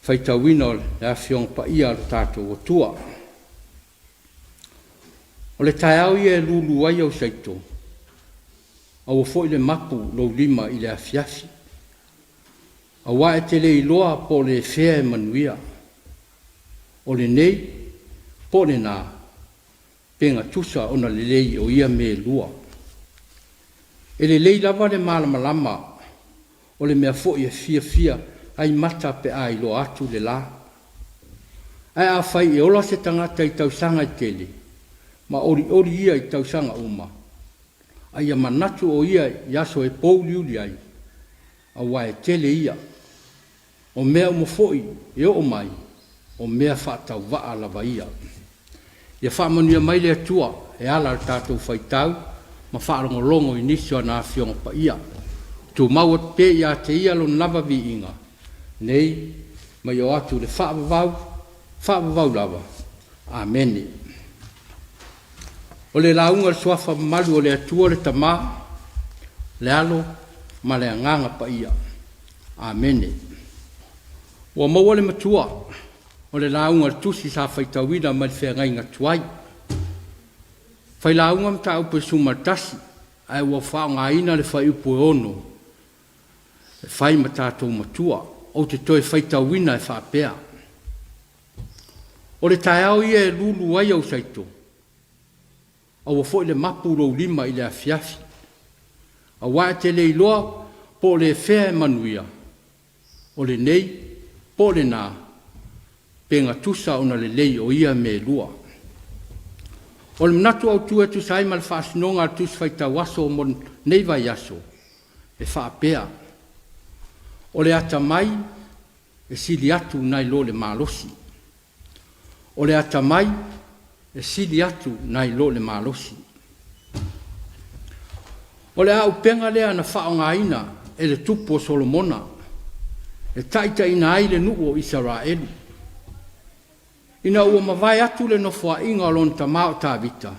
Speaker 6: whaitawina o le awhiong pa ia lo tātou o tua. O le tae au ia e lulu ai au saito. Au fo le mapu lo lima i le Afiafi. Au a e te le iloa po le fea e manuia. O le nei, po le nā, penga tusa ona le lei o ia me lua. E le lei lava le malamalama, o le mea fo ia fia ai mata pe ai lo atu le la. Ai a fai e ola se tangata i tausanga i tele. Ma ori ia i tausanga uma. Ai a manatu o ia i aso e pouliuli ai. A wae tele ia. O mea umofoi e o mai. O mea whaatau waa lava ia. Ia whaamanuia mai le atua e ala tātou whaitau. Ma whaarongo i nisi ana awhionga pa ia. Tu maua pe ia te ia lo lava vi inga. Nei, mai o atu le whaavavau lava. Amene. O le launga suafa malu o le atua le tama, le alo, ma le anganga pa ia. Amene. Ua maua le matua, o le launga le tusi sa whaitawina ma le whengainga tuai. Whai launga mta upe sumartasi, ai ua whaonga ina le whai upo e ono. E whai matatou matua, o te toi whaitawina e whaapea. O le taeao ia e lulu ai au saito. Au fo le mapu lo lima i le Afiafi. A wa te le iloa po le fea manuia. O le nei, po le nā, penga tusa ona le lei o ia me lua. O le manatu au tu etu sai mal whaasinonga tus whaita waso mon nei vai aso. E whaapea. O le ata mai, e sili atu nai lo le malosi. O le ata mai, e sili atu nai lo le malosi. O le au penga lea na whaonga ina e le tupo Solomona. E taita ina ai le nuo Israelu. Ina ua mawai atu le no fua inga o lon tamao tāvita.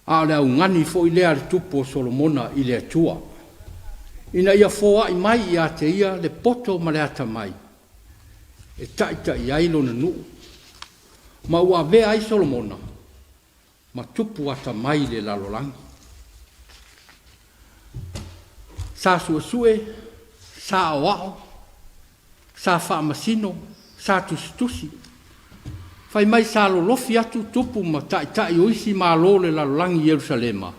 Speaker 6: A le au ngani fo i lea le tupo Solomona i le atua. Ina ia foa i mai i a te ia le poto ma le ata mai. E taita i ai lona nuu. Ma ua vea ai Solomona. Ma tupu ata mai le lalolangi. Sa suasue, sa awao, sa whaamasino, sa tustusi. Whai mai sa lolofi atu tupu ma tai oisi ma lo le lalolangi Yerusalema.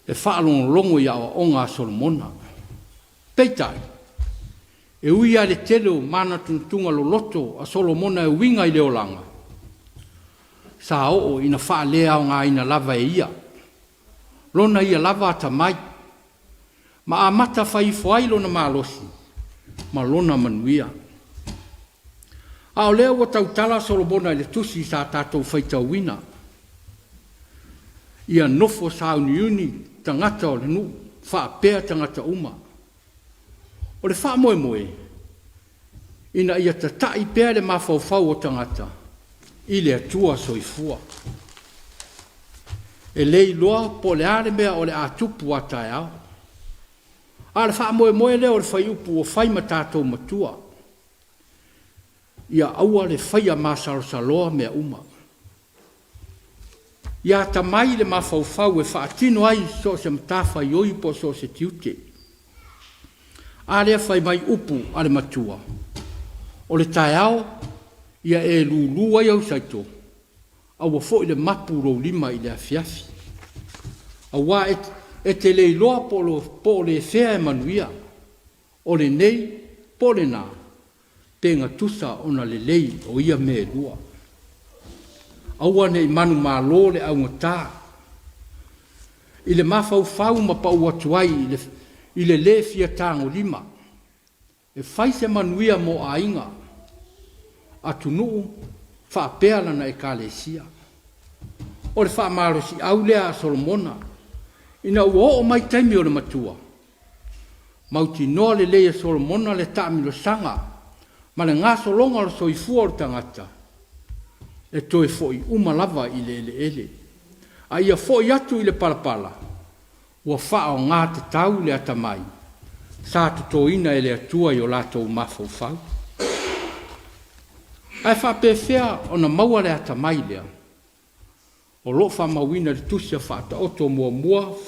Speaker 6: E whaalongo i awa onga Solomona. Peitai. E uia le telo mana tuntunga lo loto a Solomona e winga i leolanga. Sa oo ina whaalea o ngā ina lava e ia. Lona ia lava ata mai. Ma a mata whai fuailo na malosi. ma lona manuia. A o lea ua tautala Solomona i le tusi sa tātou whaitauina. Ia nofo sa uniuni tangata o le nu, whaapea tangata uma. O le wha moe moe, ina ia tatai pea le mawhauwhau o tangata, i le atua soifua. E lei loa po le are mea o le atupu a tae au. A le wha moe moe leo le whai upu o whai ma tātou matua. Ia aua le whaia masaro saloa mea uma. Ia tamai le mawhauwhau e whaatino ai so se mtawha i oi po so se tiute. A lea whai mai upu a le matua. O le tae au, ia e lulu ai au saito. Aua fo i le mapu rou lima i le Afiafi. Aua e te lei loa po le fea e manuia. O le nei, po le nā. Penga tusa ona le lei o ia me lua. Aua ne i manu mālo le au ngata. I le mawhauwhau ma pa ua tuai i le le fia tango lima. E whai se manuia mo a inga. A tunuu whaapea lana e kālesia. O le whaamaro si au lea a Solomona. Ina ua o mai taimi o le matua. Mauti noa le leia Solomona le taamilo sanga. Ma le ngā solonga o soifua o tangata. E toe foi uma lava i le ele. A ia foi atu i le palapala. Ua wha o ngā te tau le atamai. Sa tutoina e le atua i o lato mawhauwhau. Ai whapewhea o na maua le atamai lea. O lo wha mawina le tusia whata oto mua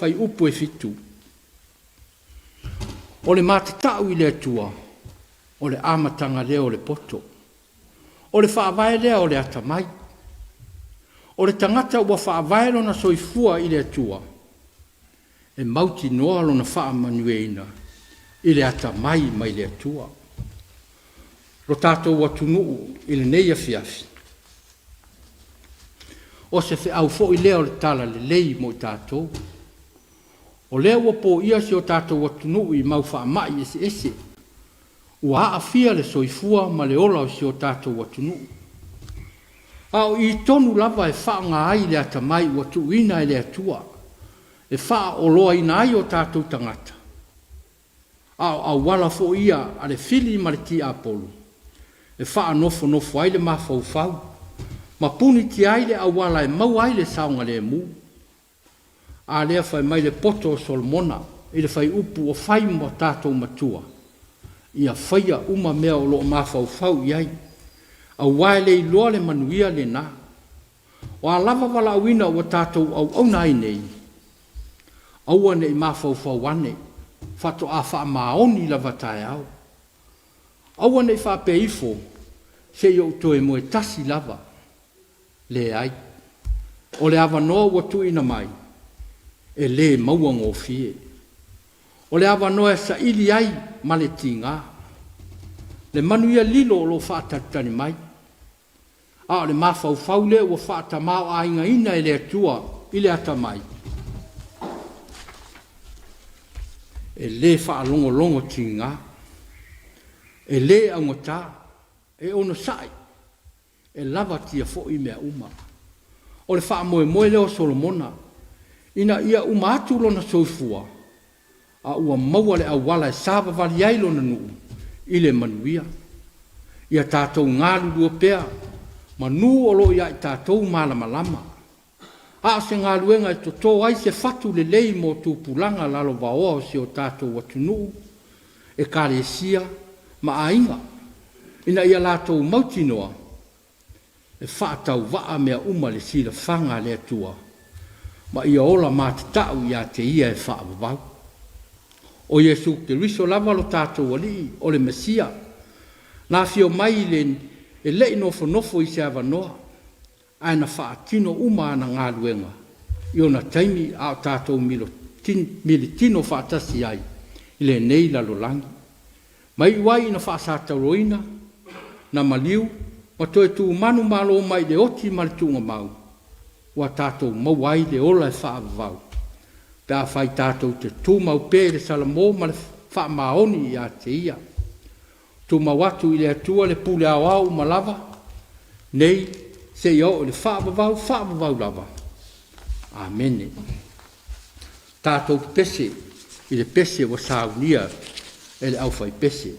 Speaker 6: whai upu e fitu. O le mate tau i le atua. O le amatanga lea o le poto. O le whaavae lea o le atamai. O le tangata ua whaavae lona soifua i le atua. E mauti noa lona wha manueina i le atamai mai le atua. Ro tātou atunuu i le nei Afiafi. O se whi au fo i lea o le tala le lei mo i tātou. O lea ua po ia si o tātou atunuu i mau wha mai ese ese. Ua aafia le soifua ma le ola o si o tātou atunuu. Au i tonu lava e wha ngā ai le atamai ua tuina e le atua. E wha o loa ina ai o tātou tangata. Au wala fo ia a le fili ma le ti apolu. E wha nofo ai le mawhauwhau. Ma puni ti ai le awala e mau ai le saunga le mu. A lea whai mai le poto o Solomona. I le whai upu o whai mo tātou matua. Ia whaia uma mea o loo mawhauwhau iai. A wae le iloa le manuia le nā. O a lava wala awina o tātou au nai nei. Aua ne i mawhauwhau ane. Fato a wha maoni lava tae au. Aua ne i wha pe ifo. Se i toe mo e tasi lava. Le ai. O le awa noa ua tuina mai. E le maua ngō fie. O le awa noa e sa ili ai ma le tinga. Le manuia lilo o lo whaatatani mai. A o le mawhauwhau le ua whaatamau a inga ina e le atua i le atamai. E le whaalongo tinga. E le aungata. E ono sai. E lava tia fo i mea uma. O le wha moe leo Solomona. Ina ia uma atu lona soifua. A ua maua le awala e sāwa wali ai lona nuu. I le manuia. Ia tātou ngālu lua pea. Manu o lo ia i tātou malamalama. A se ngāluenga e toto ai se fatu le lei mo tūpulanga lalo vaoa si o tātou watunuu. E kāresia ma ainga. Ina ia lātou mautinoa. E whaatau waa mea uma le sila whanga le atua. Ma ia ola mātatau ia te ia e whaavavau. O Yesu te riso lava lo tātou wali o le Mesia. Nā fio mai le e lei nofo i se avanoa. Aina whaatino uma na ngā luenga. I ona taimi a tātou mili tino whaatasi ai. I le nei lalo langi. Mai wai na whaasātau roina. Na maliu. Ma toe tu manu malo mai le oti malitunga mau. Wa tātou mawai le ola e whaavavau. Pe a whai tātou te tūmau pēre salamo ma le whaamaoni i a te ia. tu mawatu i le atua le pule au ma lava, nei se iau le whaavavau lava. Amen. Tātou pese, i le pese wa saunia, e le au fai pese.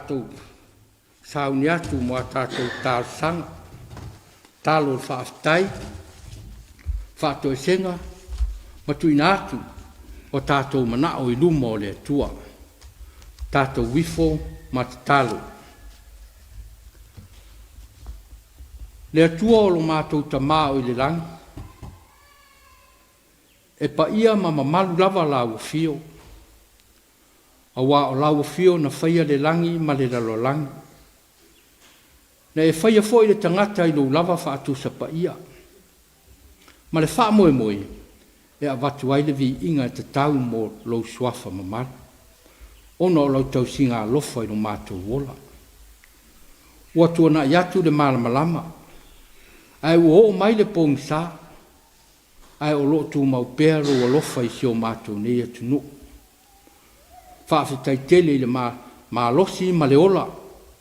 Speaker 6: tātou sauni atu mo a tātou tāsanga, tālo whaaftai, whātoe senga, matuina atu o tātou manao I luma o le atua, tātou wifo matatalo. Le atua o lo mātou tamā o I le langi, e pa ia ma mamalu lava lau fio, awa o lau fio na whaia le langi ma le lalo langi. Na e whaia fo I le tangata I lo lava whaatu sa pa ia. Ma le wha moe moe, e a watu aile vi inga te tau mo lo suafa mamara. Ono o lau tau singa alofa I lo mātou wola. Ua tuana iatu le malamalama, ai ua o mai le pong sa, ai o lo tu mau pēro o lofa I sio mātou nei atu no. whawhitai tele i le malosi ma le ola,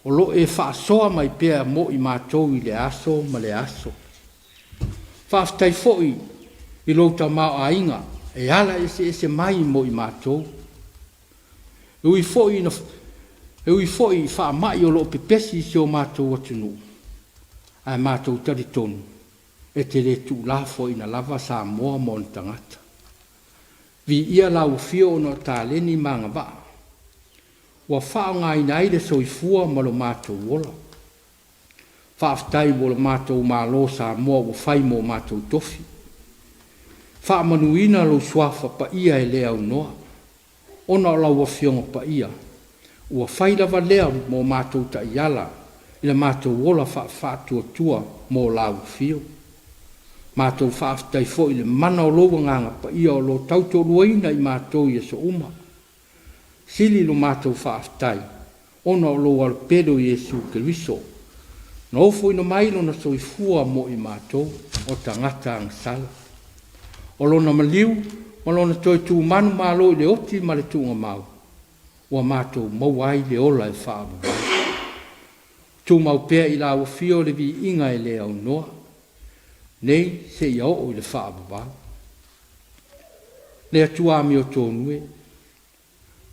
Speaker 6: o lo e whaasoa mai pēr mo i mātou i le aso ma le aso. Whawhitai foi i louta mao a inga, e ala ese mai mo i mātou. Ui foi wha mai o lo pepesi se o mātou atunu. Ai mātou tari tonu, e te le tu la foi na lava Samoa mo ni tangata. Vi ia lau fio no tā leni manga waa. Wa wha ngai nai le soifua ma lo mātou wola. Whaaftai mo lo mātou mālo Samoa wa whai mo mātou tofi. Wha manuina lo suafa pa ia e lea unoa. Ona lau wa fionga pa ia. Ua whai lava lea mo mātou ta iala. Ila mātou wola whaatua tua mo lau fio. Mātou whaaftai fo i le mana o loa nganga pa ia o lo tauto ruaina i mātou i so uma. Sili lo mātou whaaftai. Ona o loa al pedo Jesu Keriso. Na ofo ina mailo na soifua mo i mātou o tangata ang sala. O lona maliu, ma lona toi tu manu malo i le oti ma le tunga mau. Ua mātou mauai le ola e whaabu. Tu mau pēr i la fio le vi inga e le au noa. Nei se ia o i le whaabu. Le atua mi o tōnue.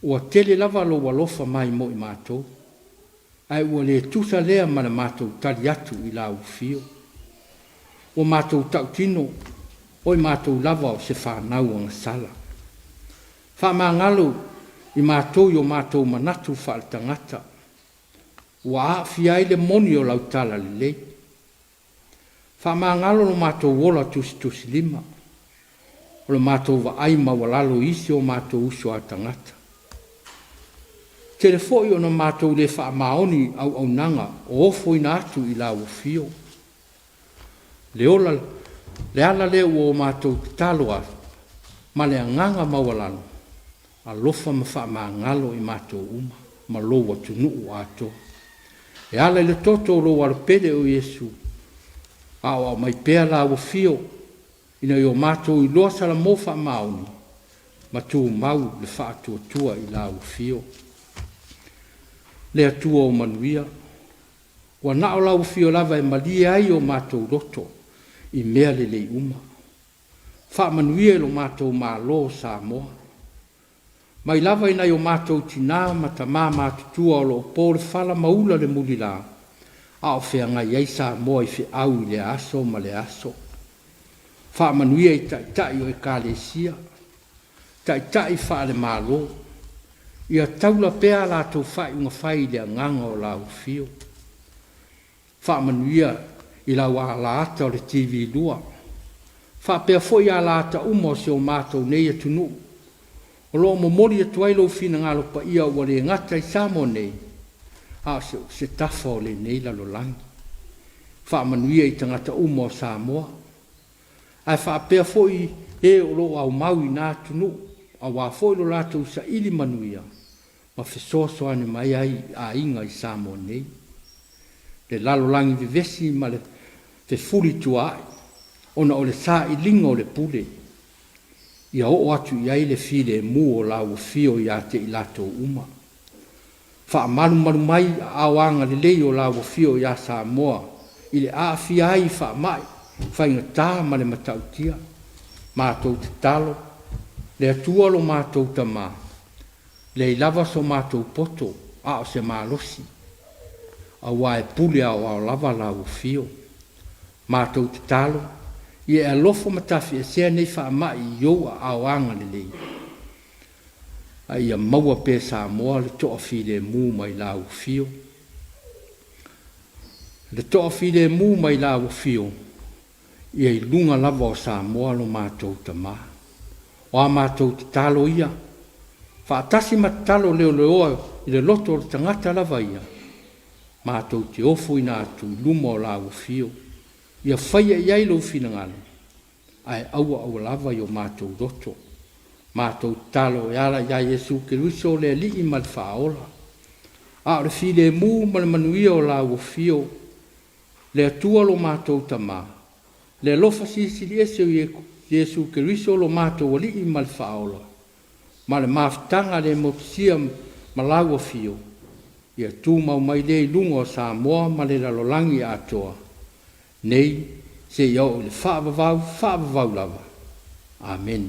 Speaker 6: Ua tele lava lo walofa mai mo i mātou. Ai ua le tusa lea mana mātou tali atu i la fio. Ua mātou tau tino. Oi mātou lava o se whanau ang sala. Whamangalo i mātou o mātou manatu whaatangata. Ua afiai le moni o lautala le lei. Whamangalo no mātou wola tusi lima. O le mātou wa aima wa lalo isi o mātou uso a tangata. Telefoi o no mātou le whaamaoni au nanga o ofo ina atu i la fio. Le ola le ala le o mātou taloa, ma le anganga mawalano, a lofa ma wha ngalo i mātou uma, ma loa tunu ato. E ala le toto loa arpede o Yesu, a mai pēr la o fio, ina i o mātou i loa sala mo wha maoni, ma tu mau le wha atua i la o fio. Le atua o manuia, wa nao la o fio lava e malia ai o mātou roto, i mea le lei uma. Wha manuia lo mātou mālo Samoa. Mai lava ina i o mātou tina mata mā mātutua o lo pōle whala maula le muli la. A o whea ngai ei Samoa i whi au i le aso ma le aso. Wha manuia i tai o e kālesia. Tai wha le mālo. Ia taula pēa lātou whai unga whai le nganga o lau fio. Wha manuia i la wala ata o le TV lua. Wha pēr foi a la ata umo se o mātou nei atunu. O lo mo mori atu ai lo fina ngalo pa ia o le ngata i Samoa nei. A se tafa o le nei la lo langi. Wha manuia i tangata umo o Samoa. Ai wha pēr foi e o lo au mau i nā atunu. A wā foi lo lātou sa ili manuia. Ma fesoso ane mai ai a inga i Samoa nei. Le lalo langi vivesi ma le te fuli tuai, ona o le sa i linga o le pule. Ia o atu i ai le file mu o lau fio i ate i lato uma. Wha maru mai a wanga le lei o lau fio i a Samoa, i le Afiafi ai wha mai, whainga tā ma le matautia, mātou te talo, le atua lo mātou tamā, le lava so mātou poto, a o se mālosi. A wae pule au lava lau fio. Mātou te talo, i e alofo matafi e sea nei wha mai i yoa au anga le lei. A ia maua pē Samoa le toa file mu mai lau fio. Le toa file mu mai lau fio, i e lunga lava o Samoa lo mātou tamā. O a mātou te talo ia, wha atasi matalo leo i le loto o tangata lava ia. Mātou te ofo i nā tu luma o lau fio. Ia whaia iai lo fina ngalo. Ai aua lava i o mātou roto. Mātou talo e ala ia Jesu Keriso le li i mal whaola. A le file mu ma le manuia o lau fio. Le atua lo mātou tamā. Le lofa sisili ese o Jesu Keriso lo mātou li i mal whaola. ma le mafutanga le motia malau o fio. Ia tū mau mai le lungo Samoa ma le lalolangi atoa. Nei, se iau le whaavavau lava. Amen.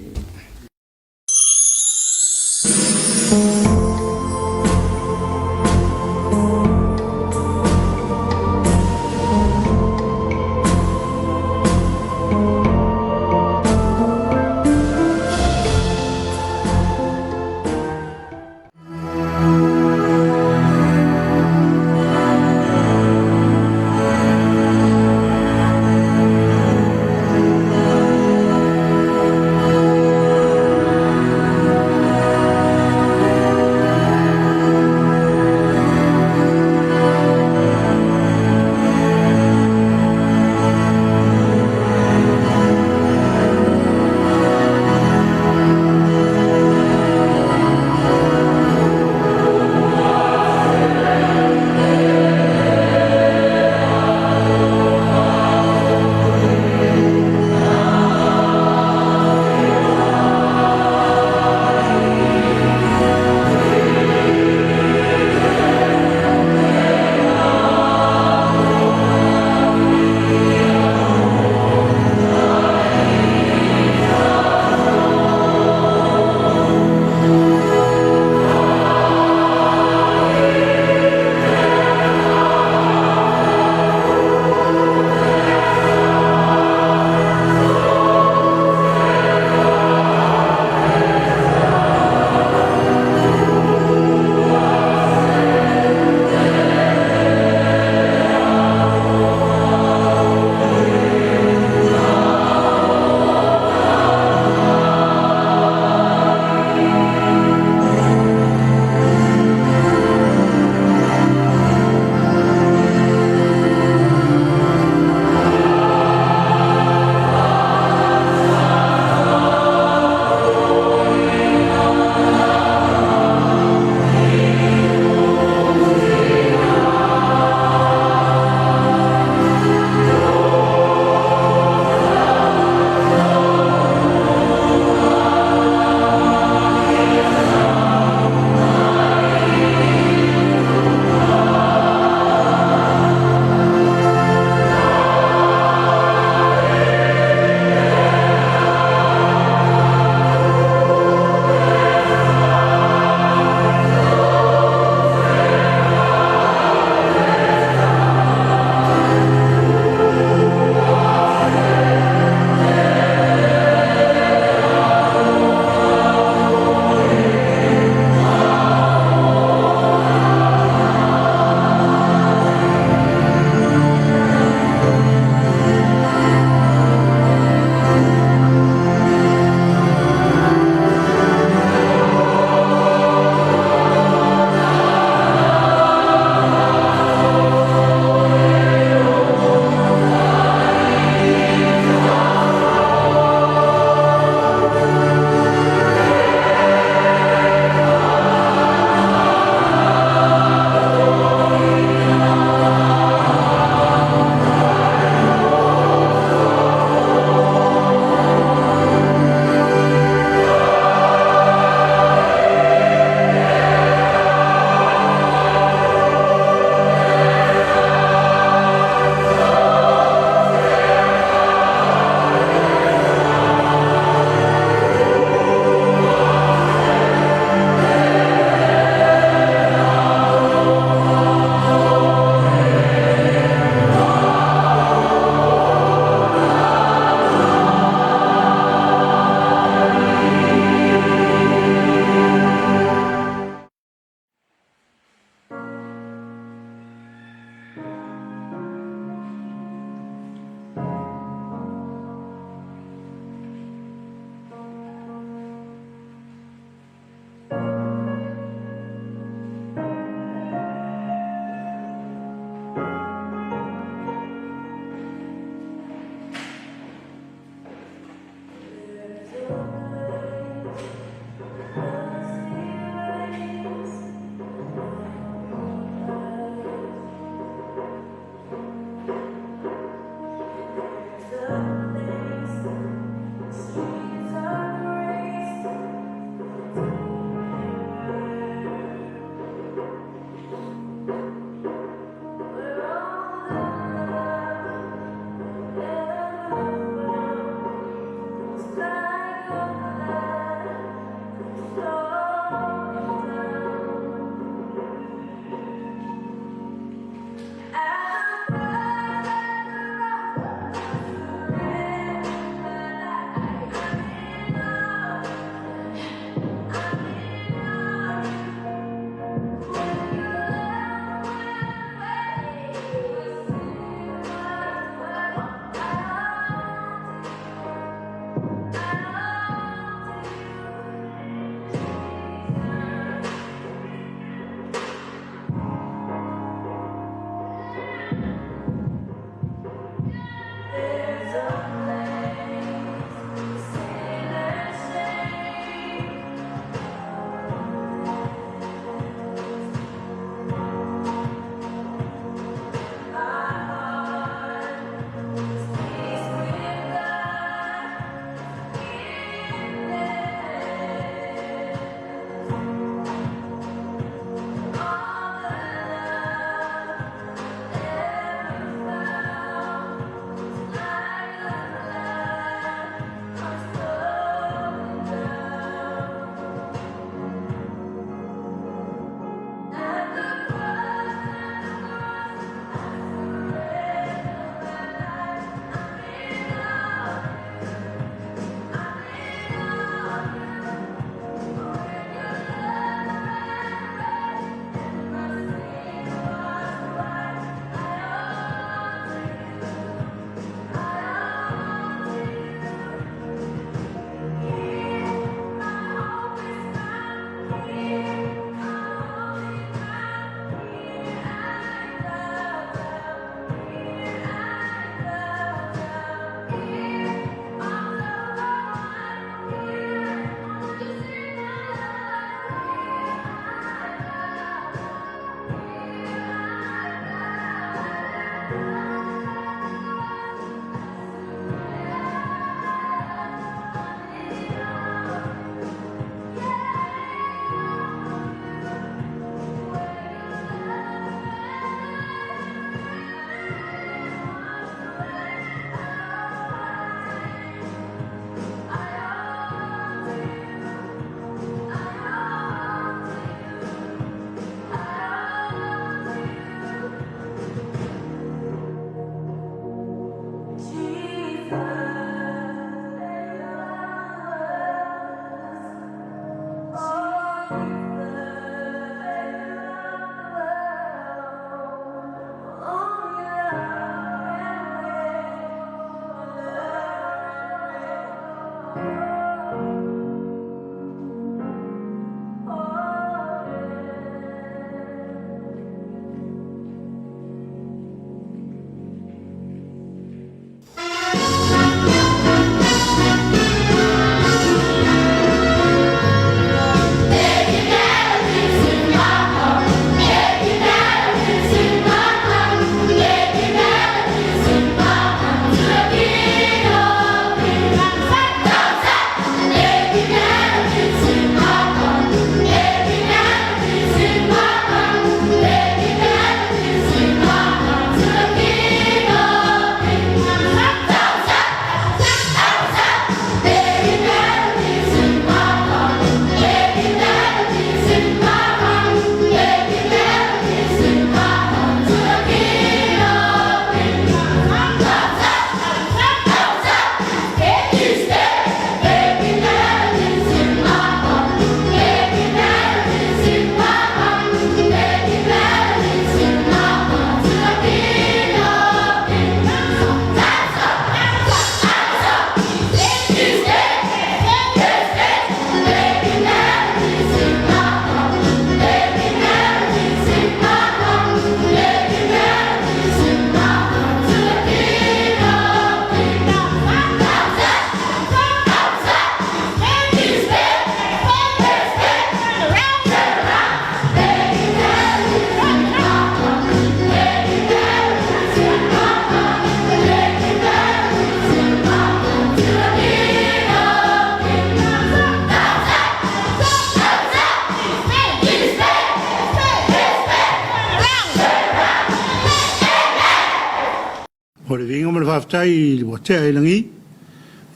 Speaker 1: O le vinga mo le whaftai wa te ailangi.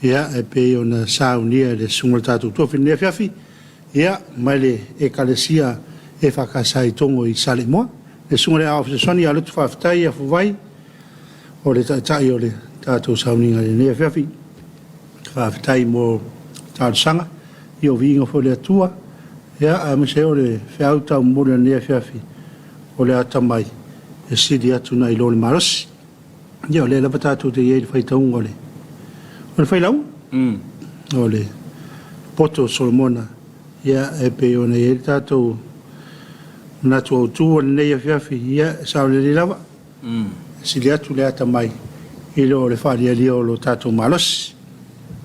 Speaker 1: Ia e pe o na saunia le sunga tātou tofi ne Afiafi. Ia mai le e kalesia e whakasai tongo I sale moa. Le sunga le awafisa soni a lutu whaftai a fuwai. O le tai o le tātou sauninga le ne Afiafi. Whaftai mo tātou sanga. I o vinga fo le atua. Ia a mese o le whiautau mo le ne Afiafi. O le atamai. E sidi atu na ilo le marosi. Ia le lava tātou te iei le whaitaunga le. O le whailau? O le poto Solomona. Ia e pe o na iei tātou natu au tū o le nei Afiafi. Ia sao le lava. Sili atu le ata mai. Ilo o le wharia lia o lo tātou malosi.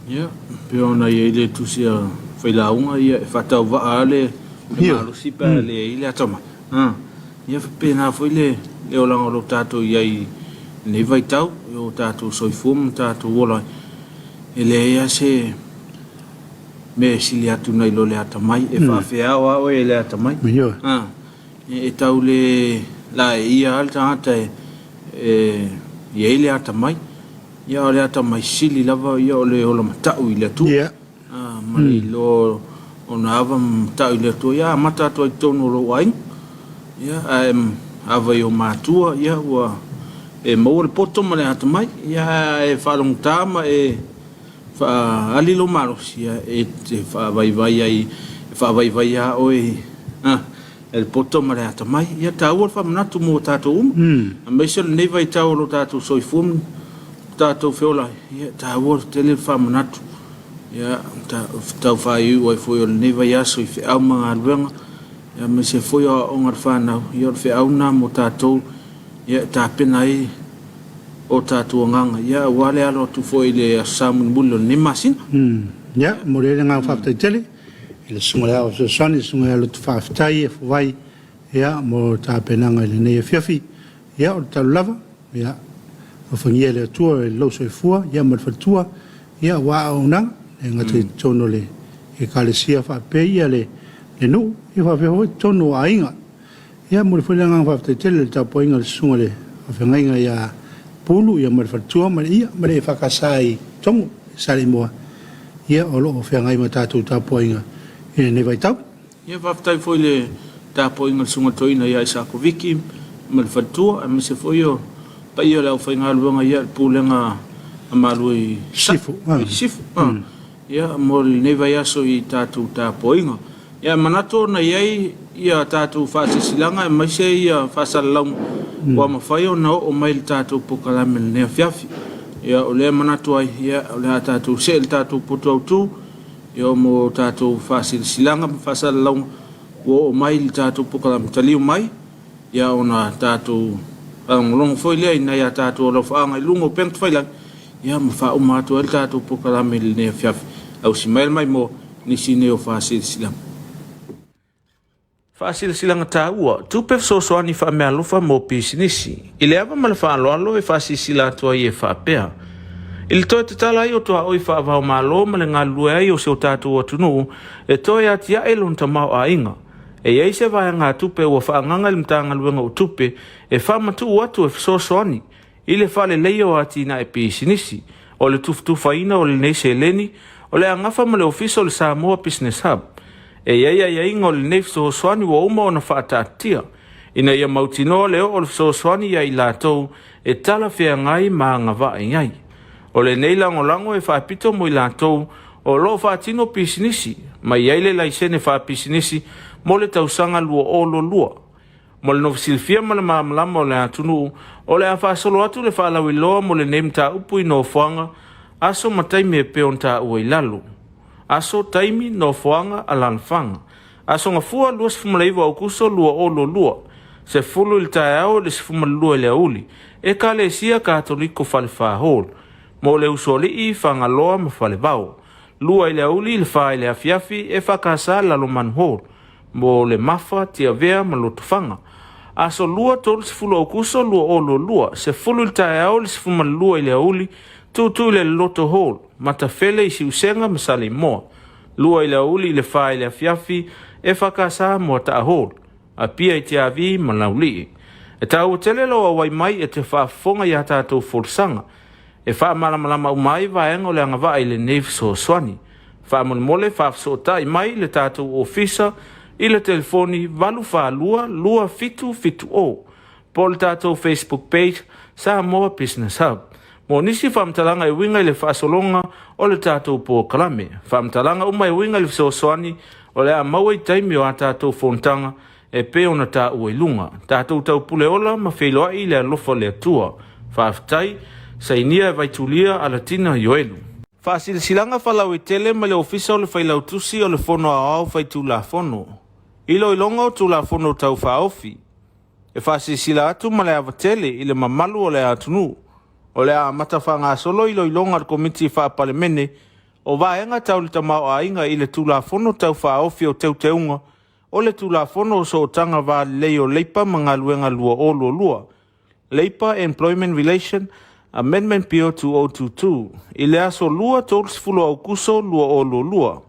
Speaker 2: Ia, pe o na iei le tusia whailaunga. Ia e whatau waa le malosi pa le iei le ata mai. Ia pe na fwoi le o langa lo tātou iei nei vai tau o tātou soifum tātou wolai e le ea se me sili atu nei lo le ata mai e whawhiawa o e le ata mai e tau le la e ia al tāta e iei le ata mai ia o le ata mai sili lava ia o le ola matau I le atu mani lo o na awa matau I le atu ia mata atu ai tono lo wain ia awa I o mātua ia ua e mau le poto ma le ata mai ia e whalong tāma e alilo marosi ia e te whaavaivai ai e whaavaivai a oe e le poto ma le ata mai ia tāua le whamanatu mo tātou a meisa le nei vai tāua lo tātou soifum tātou whiola ia tāua le tele le whamanatu ia tau whaiu ai fwoi o le nei vai aso I whiau mga aruanga ia meisa fwoi o ngar whanau ia le whiau na mo tātou ia tāpena I o tātua nganga. Ia wale alo tu foi le asamun mulo ni masina.
Speaker 1: Ia, more le ngā whaftai tele. I le sunga le awa sa sani, sunga alo tu whaftai e fuwai. Ia, mo tāpenanga I le nei Afiafi. Ia, o le talu lava. Ia, o whangia le atua e lauso e fua. Ia, mo le whatua. Ia, wa au nanga. E ngata tono le e kalesia whape. Ia le nu. Ia whawhoi tono a inga. Ia, mo le whananga whaftai tele le Tapuaiga le sunga le whangainga ia pulu ia marfatua ma ia ma le whakasai tongo sale moa ia o loo whiangai ma tātou Tapuaiga e ne vai tau
Speaker 2: ia whaftai foi le Tapuaiga sunga toina ia Isako Viki ma le whatua a me se foi o pa ia leo whainga luanga ia pūlenga a marui
Speaker 1: sifu
Speaker 2: ia mo le ne vai aso I tātou Tapuaiga Ia manato na iai ia tātou whāsisilanga e maise ia whāsalaung wa mawhai o nao o mai le tātou pokalame le nea Afiafi. Ia o lea manato ai ia o lea tātou se le tātou poto au tū ia o mo tātou whāsisilanga whāsalaung o mai le tātou pokalame taliu mai ia o na tātou ngolongo foi lea ina ia tātou o lau whaanga i lungo pengt whailang ia ma wha o mātua le tātou pokalame le nea Afiafi. Au si mail mai mo nisi neo whāsisilanga. Whāsisilanga tā ua, tūpef sosoani wha mea lofa mō pisinisi. I le awa mala whaaloalo e whāsisila atua i e whāpea. I le toi te tala i o toa oi whaavao mālo ma le ngā lue ai o seo tātou atunu e toi ati a elon ta mau a inga. E ei se vai ngā tupe ua whaanganga le mtanga luenga o tupe e whaamatu atu e sosoani. I le whale leio ati na e pisinisi. O le tuftufa ina o le neise leni o le angafa ma le ofiso le Samoa Business Hub. E ia ingo le neif so swani wa uma o na whaatatia. Ina ia mautino leo o le so swani ia i lātou e tala whea ngai maa ngā e ngai. O le nei lango e whaapito mo i lātou o lo whaatino pisinisi, ma iai le laisene whaapisinisi mo le tausanga lua o lo lua. Mo le nofisilfia ma le maamalama o le atunu o le a whaasolo atu le whaalawi loa mo le neim ta upu i no whanga aso matai me peon ta ua i lalo. Aso taimi no foanga alanfanga. Aso nga fua luas fumaleiva o kuso lua o lo lua. Se fulu il taeao le sifuma lua le auli. E ka le sia katoliko fale whahol. Mo le usoli I whanga loa ma fale vau. Lua ile auli le wha ile Afiafi e whakasa lalo manhol. Mo le mafa tia vea ma loto whanga. Aso lua tolu sifulu o kuso lua o lo lua. Se fulu il taeao le sifuma lua ile auli. Tutu le loto hol. Mata fele I si usenga masali moa. Lua ile uli le wha ile Afiafi e whakasa moa ta hol. A pia I te avi malauli. E tau tele loa wai mai e te whaafonga I a tātou forsanga. E wha malamalama umai vaenga o le angava I le neif so swani. Wha mole whaafso tai mai le tātou ofisa I le telefoni valu wha lua fitu o. Po le tātou Facebook page Samoa Business Hub. Mo nisi whamtalanga I winga I le whaasolonga o le tātou po kalame. Whamtalanga uma I winga I le sosoani o le a maua I taimi o a tātou fontanga e pe ona tā ua I lunga. Tātou tau pule ola ma wheloa I le alofa le atua. Whaaftai, sainia e vaitulia a latina yoelu. Whaasilasilanga whalau I tele ma le ofisa o le whailau tusi o le fono a au whaitu la fono. Ilo ilonga o tu la fono tau whaofi. E whaasisila atu ma le avatele I le mamalu o le atunu. O le a matawhanga solo I loilonga Komiti Faamisionare o vaenga tau le tamau a inga I le tulafono tau whaofi o teunga o le tulafono so tanga va leo leipa mga luenga lua o lua. Leipa Employment Relation Amendment Bill 2022 I le aso lua tols fulo au kuso lua o lua.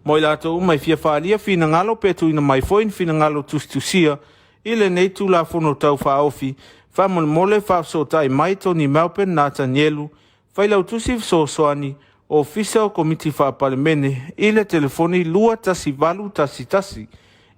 Speaker 2: Mo I lato umai fia whaalia fina ngalo petu ina mai foin fina ngalo tustusia I le nei tulafono tau whaofi Whamon mole whaafso tai mai toni Melbourne na Tanielu, whailau tusi soani o ofisa o Komiti Faamisionare I le telefoni lua tasi valu tasi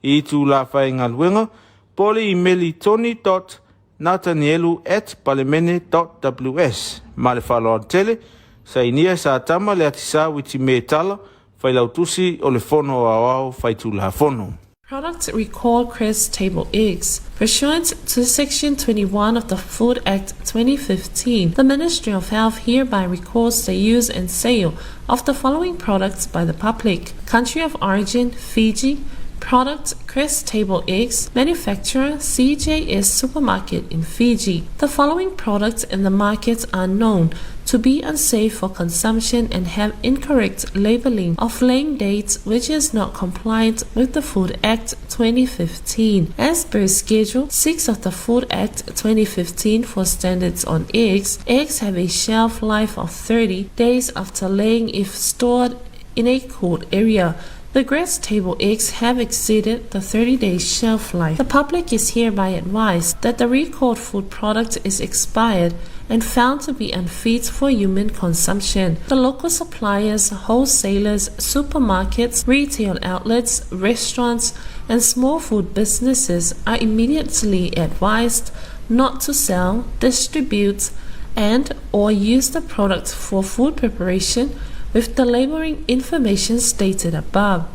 Speaker 2: I tu la whainga luenga, pole emaili tony.nathanielu@parliamene.ws. Ma le whaloa tele, sa inia sa tama le atisa witi me tala, whailau tusi o le fono au whaitu la fono.
Speaker 7: Product recall Crest table eggs. Pursuant to Section 21 of the Food Act 2015, the Ministry of Health hereby recalls the use and sale of the following products by the public. Country of origin, Fiji. Product Crest table eggs. Manufacturer CJS Supermarket in Fiji. The following products in the market are known to be unsafe for consumption and have incorrect labeling of laying dates which is not compliant with the Food Act 2015. As per Schedule 6 of the Food Act 2015 for standards on eggs, eggs have a shelf life of 30 days after laying if stored in a cold area. The Crest table eggs have exceeded the 30-day shelf life. The public is hereby advised that the recalled food product is expired and found to be unfit for human consumption. The local suppliers, wholesalers, supermarkets, retail outlets, restaurants, and small food businesses are immediately advised not to sell, distribute, and or use the product for food preparation with the labeling information stated above.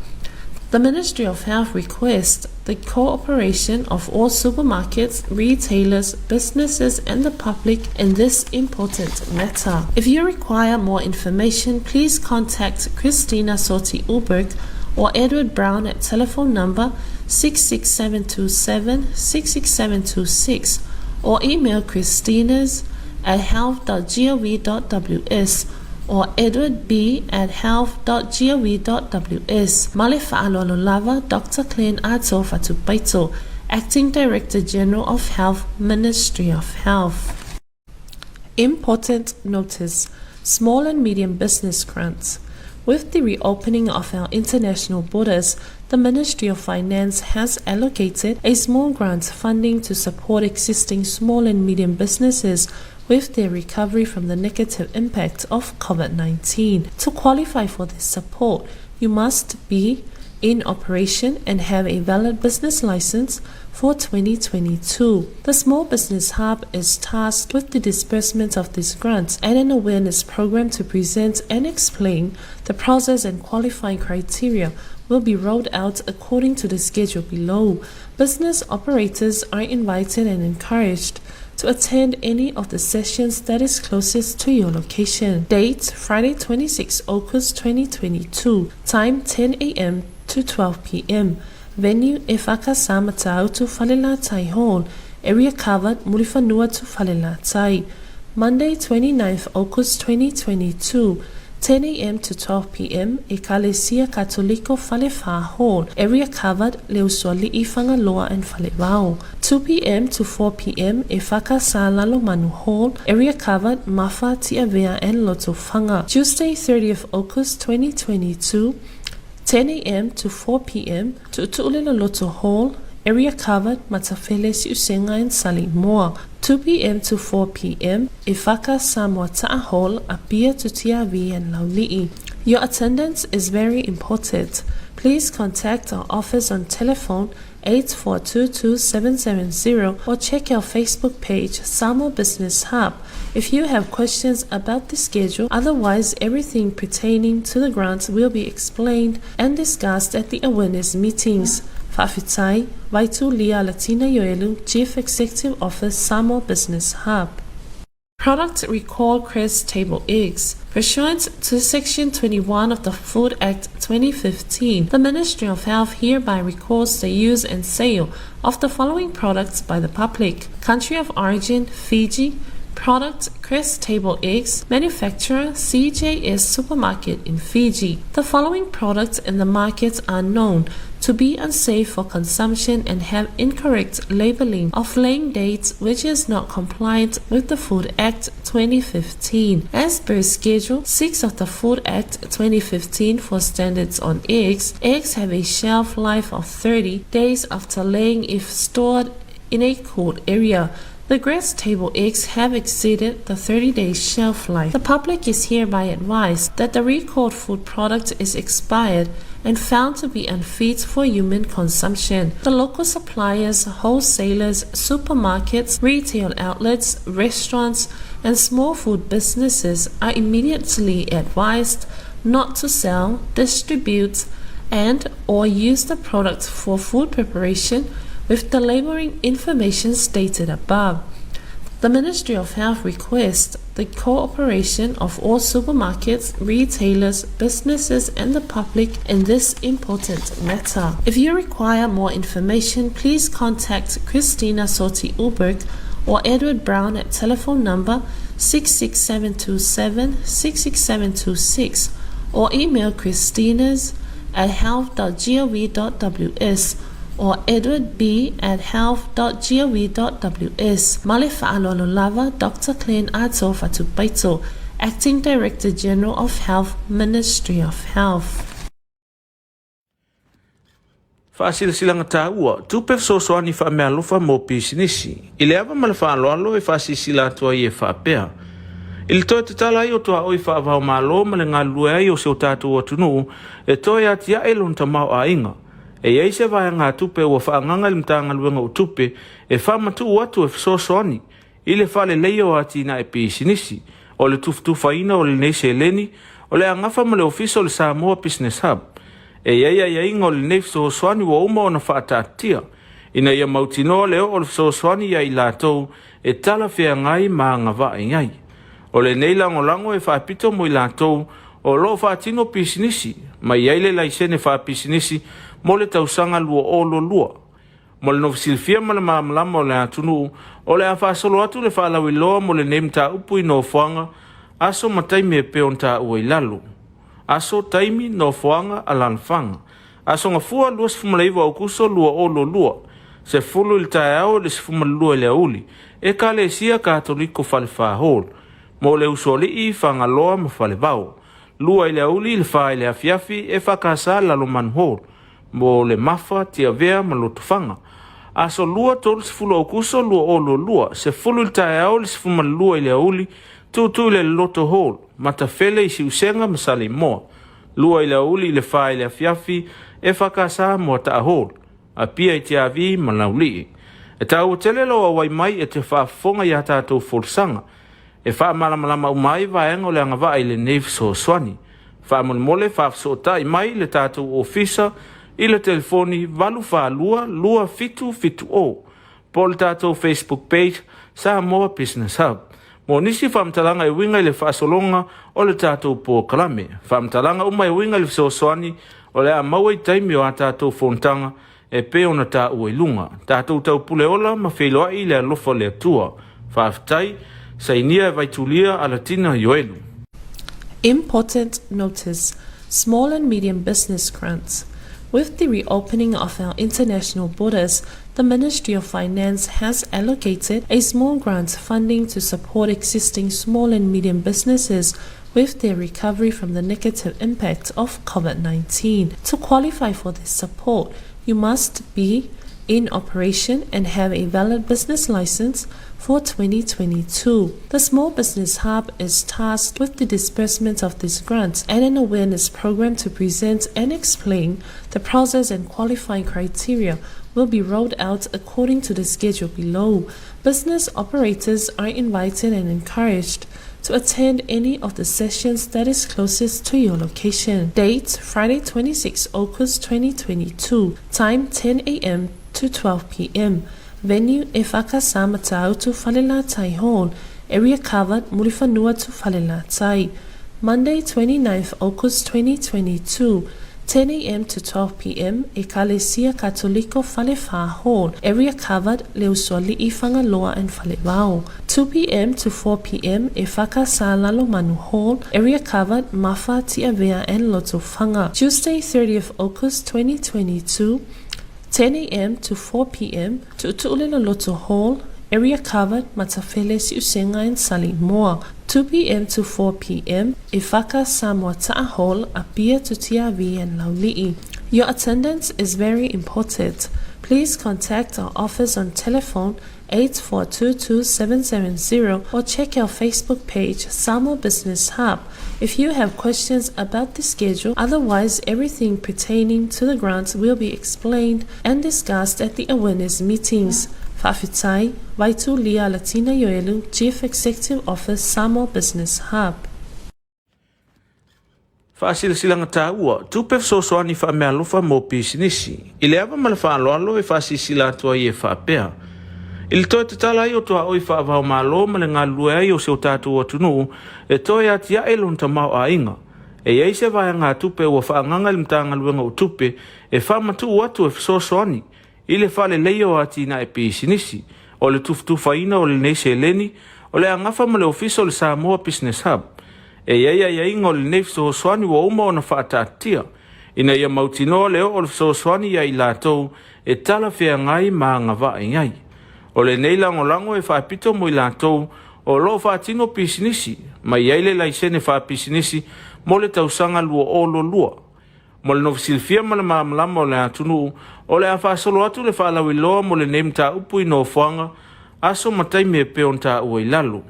Speaker 7: The Ministry of Health requests the cooperation of all supermarkets, retailers, businesses and the public in this important matter. If you require more information, please contact Christina Sorti-Ulberg or Edward Brown at telephone number 66727 66726 or email christinas@health.gov.ws or edwardb@health.gov.ws. Male fa'aloalola Dr. Glenn Ato Fatupaito, Acting Director General of Health, Ministry of Health. Important notice: small and medium business grants. With the reopening of our international borders, the Ministry of Finance has allocated a small grant funding to support existing small and medium businesses with their recovery from the negative impact of COVID-19. To qualify for this support, you must be in operation and have a valid business license for 2022. The Small Business Hub is tasked with the disbursement of these grants and an awareness program to present and explain the process, and qualifying criteria will be rolled out according to the schedule below. Business operators are invited and encouraged to attend any of the sessions that is closest to your location. Date: Friday 26 August 2022. Time 10 a.m. to 12 p.m. Venue: EFKS Samoa to Falelatai Hall. Area covered: Mulifanua to Falelatai. Monday 29th August 2022. 10 a.m. to 12 p.m. Ekalesia Katoliko Falefa Hall. Area covered: Leuswali'i Fangaloa and Falevao. 2 p.m. to 4 p.m. EFKS Lalomanu Hall. Area covered: Mafa, Tiavea and Lotofanga. Tuesday 30th August 2022. 10 a.m. to 4 p.m. to Tu'ulila Loto Hall. Area covered: Matafele, Siusenga and Salimoa. 2 p.m. to 4 p.m. EFKS Samoa Ta'a Hall, Apia to Tiavi and Lauli'i. Your attendance is very important. Please contact our office on telephone 8422-770 or check our Facebook page, Samoa Business Hub, if you have questions about the schedule. Otherwise, everything pertaining to the grants will be explained and discussed at the awareness meetings. Fa'afitai, Vaitu Lia Latina Yoelu, Chief Executive Office, Samoa Business Hub. Product Recall Crest Table Eggs. Pursuant to Section 21 of the Food Act 2015, the Ministry of Health hereby recalls the use and sale of the following products by the public. Country of origin: Fiji. Product: Crest Table Eggs. Manufacturer: CJS Supermarket in Fiji. The following products in the market are known to be unsafe for consumption and have incorrect labeling of laying dates, which is not compliant with the Food Act 2015. As per Schedule 6 of the Food Act 2015 for standards on eggs, eggs have a shelf life of 30 days after laying if stored in a cold area. The Crest Table Eggs have exceeded the 30-day shelf life. The public is hereby advised that the recalled food product is expired and found to be unfit for human consumption. The local suppliers, wholesalers, supermarkets, retail outlets, restaurants, and small food businesses are immediately advised not to sell, distribute, and/or use the product for food preparation with the labeling information stated above. The Ministry of Health requests the cooperation of all supermarkets, retailers, businesses, and the public in this important matter. If you require more information, please contact Christina Sorti-Ulberg or Edward Brown at telephone number 66727 66726 or email christinas@health.gov.ws or edwardb@health.gov.ws. Male fa'aloalola Dr. Glenn Ato Fatupaito, Acting Director General of Health, Ministry of Health.
Speaker 2: Fa'asilasilanga tāua, tupe fesoasoani fa'amealofa mo pisinisi. I le ava ma le fa'aloalo e fa'asisila atua i e fa'apea. I le toe te tala ai o toa oi fa'avao malo ma le ngalue ai o seo tātou atunu e toe atia e lon tamau a inga. E iei se vai ngā tupe ua whaanganga le mtanga luenga o tupe e whamatu atu e whasosoani i le whale leio ati na e pisinisi o le tuftufa ina o le neise eleni o le angafa ma le ofisa o le Samoa Business Hub E ia ingo le nei fesoasoani ua uma ona faataatia. Ina ia mautinoa leo o le fesoasoani ia i latou e tala feagai ma agava'i ngai. O le nei langolango e faapito mo i latou o lo faatino pisinisi, ma iai le laisene faapisinisi mo le tausaga lua ololua. Mo le nofisilifia ma le mamalama o le atunuu o le a faasolo atu le faalauiloa mo le nei mataupu i nofoaga aso mataimi e pe ona ta'ua i lalo. Aso taimi nofoaga a lalafaga. Aso gafua 2.5 aukuso lua ololua. Se fulu i le taeao le 10.2 i le auli. E kalesia katoliko falefahol. Mo le usoli'i fagaloa ma falevao. Lua i le auli le fa i le afiafi e fakasa lalo manhol. Mo le mafa tia vea ma lotufaga. Aso lua tolu 10 aukuso lua ololua. Se fulu i le taeao le 10.2 i le auli. Tutu le loto hol. Matafele i si usenga ma sale moa. Lua i le auli le fa i le afiafi e fakasa mo ta hol. A pia i te avi ma lauli. E tau tele lo awai mai e te whaafonga i ata tau folsanga. E wha malamalama umai vaenga o le angava i le neve so swani. Wha mole whaafsota i mai le tātou ofisa i le telefoni valu wha lua fitu o. Po le tātou Facebook page Samoa Business Hub. Mo nisi whamtalanga i winga i le whaasolonga o le tātou po kalame. Whamtalanga umai winga i le so swani o le a maua i taimi o a tātou fontanga e pe ona ta ua ilunga. Tātou tau pule ola ma wheloa i le alofa le atua. Whaaftai, sainia e vaitulia a latina yoelu.
Speaker 7: Important notice: small and medium business grants. With the reopening of our international borders, the Ministry of Finance has allocated a small grant funding to support existing small and medium businesses with their recovery from the negative impact of COVID-19. To qualify for this support, you must be in operation and have a valid business license for 2022. The Small Business Hub is tasked with the disbursement of these grants and an awareness program to present and explain the process, and qualifying criteria will be rolled out according to the schedule below. Business operators are invited and encouraged to attend any of the sessions that is closest to your location. Date: Friday 26 August 2022. Time 10 a.m. to 12 p.m. Venue: EFKS Matautu Falelatai Hall. Area covered: Mulifanua to Falelatai. Monday 29th August 2022. 10 a.m. to 12 p.m. Ekalesia Katoliko Falefa Hall. Area covered: Leusoli Ifangaloa and Falevao. 2 p.m. to 4 p.m. EFKS Lalomanu Hall. Area covered: Mafa, Tiavea and Lotofanga. Tuesday 30th August 2022. 10 a.m. to 4 p.m. to Tuulelo Loto Hall. Area covered: Matafeles, Usenga and Salimoa. 2 p.m. to 4 p.m. EFKS Samoa Ta'a Hall, Apia to Tiavi and Lauli'i. Your attendance is very important. Please contact our office on telephone 8422-770 or check our Facebook page Samoa Business Hub if you have questions about the schedule. Otherwise, everything pertaining to the grants will be explained and discussed at the awareness meetings. Fafitai, Vaitu Lia Latina Yoelu, Chief Executive Office, Samoa Business Hub.
Speaker 2: Faasilisilanga tāua, tupe fesoasoani faamealofa mo pisinisi. I le ava ma le faaloalo e faasisila atua i e faapea. I le toe te tala ai o toa oi faavao malo ma le ngalue ai o seo tātou atunuu e toe atia e lon tamau a inga. E iei se vai ngā tupe ua faanganga le mtanga luenga o tupe e faamatu atu e fesoasoani. I le fale leio ati na e pisinisi, o le tufutufa ina o le neise eleni, o le angafa ma le ofisa o le Samoa Business Hub. E ia inga o le nei fesoasoani ua uma ona faatatia. Ina ia mautinoa leo o le fesoasoani ia i latou e tala feagai ma agava'i ngai. O le nei langolango e faapito mo i latou o lo faatino pisinisi, ma iai le laisene faapisinisi mo le tausaga lua ololua. Mo le nofisilifia ma le mamalama o le atunuu o le a faasolo atu le faalauiloa mo le nei mataupu i nofoaga aso mataimi e pe ona ta'ua i lalo.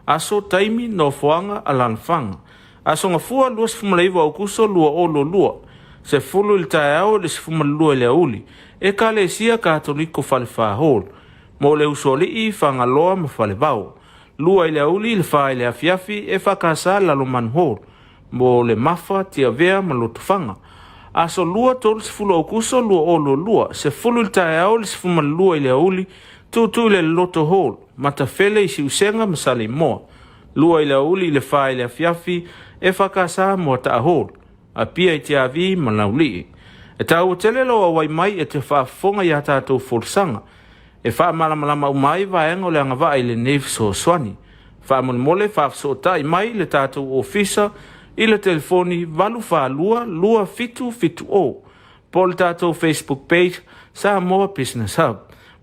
Speaker 2: Aso taimi nofoaga a lalafaga. Aso gafua 2.5 aukuso lua ololua. Se fulu i le taeao le 10.2 i le auli. E kalesia katoliko falefahol. Mo le usoli'i fagaloa ma falevao. Lua i le auli le fa i le afiafi e fakasa lalo manhol. Mo le mafa tiavea ma lotofanga. a so lua tolu se fulu o kuso lua o lua se fulu il tae au le se fuma lua i le auli tu le loto hall matafele i si usenga masali moa lua i le auli i le wha i le afiafi e whakasa mo ta hall a pia i te avi malauli e tau tele lo a wai mai e te whaafonga i a tātou forsanga e wha malamalama umai vaenga o le angava i le neve so swani wha mole wha so tai mai le tātou ofisa i le telefoni valu wha lua fitu o po le tātou Facebook page Samoa Business Hub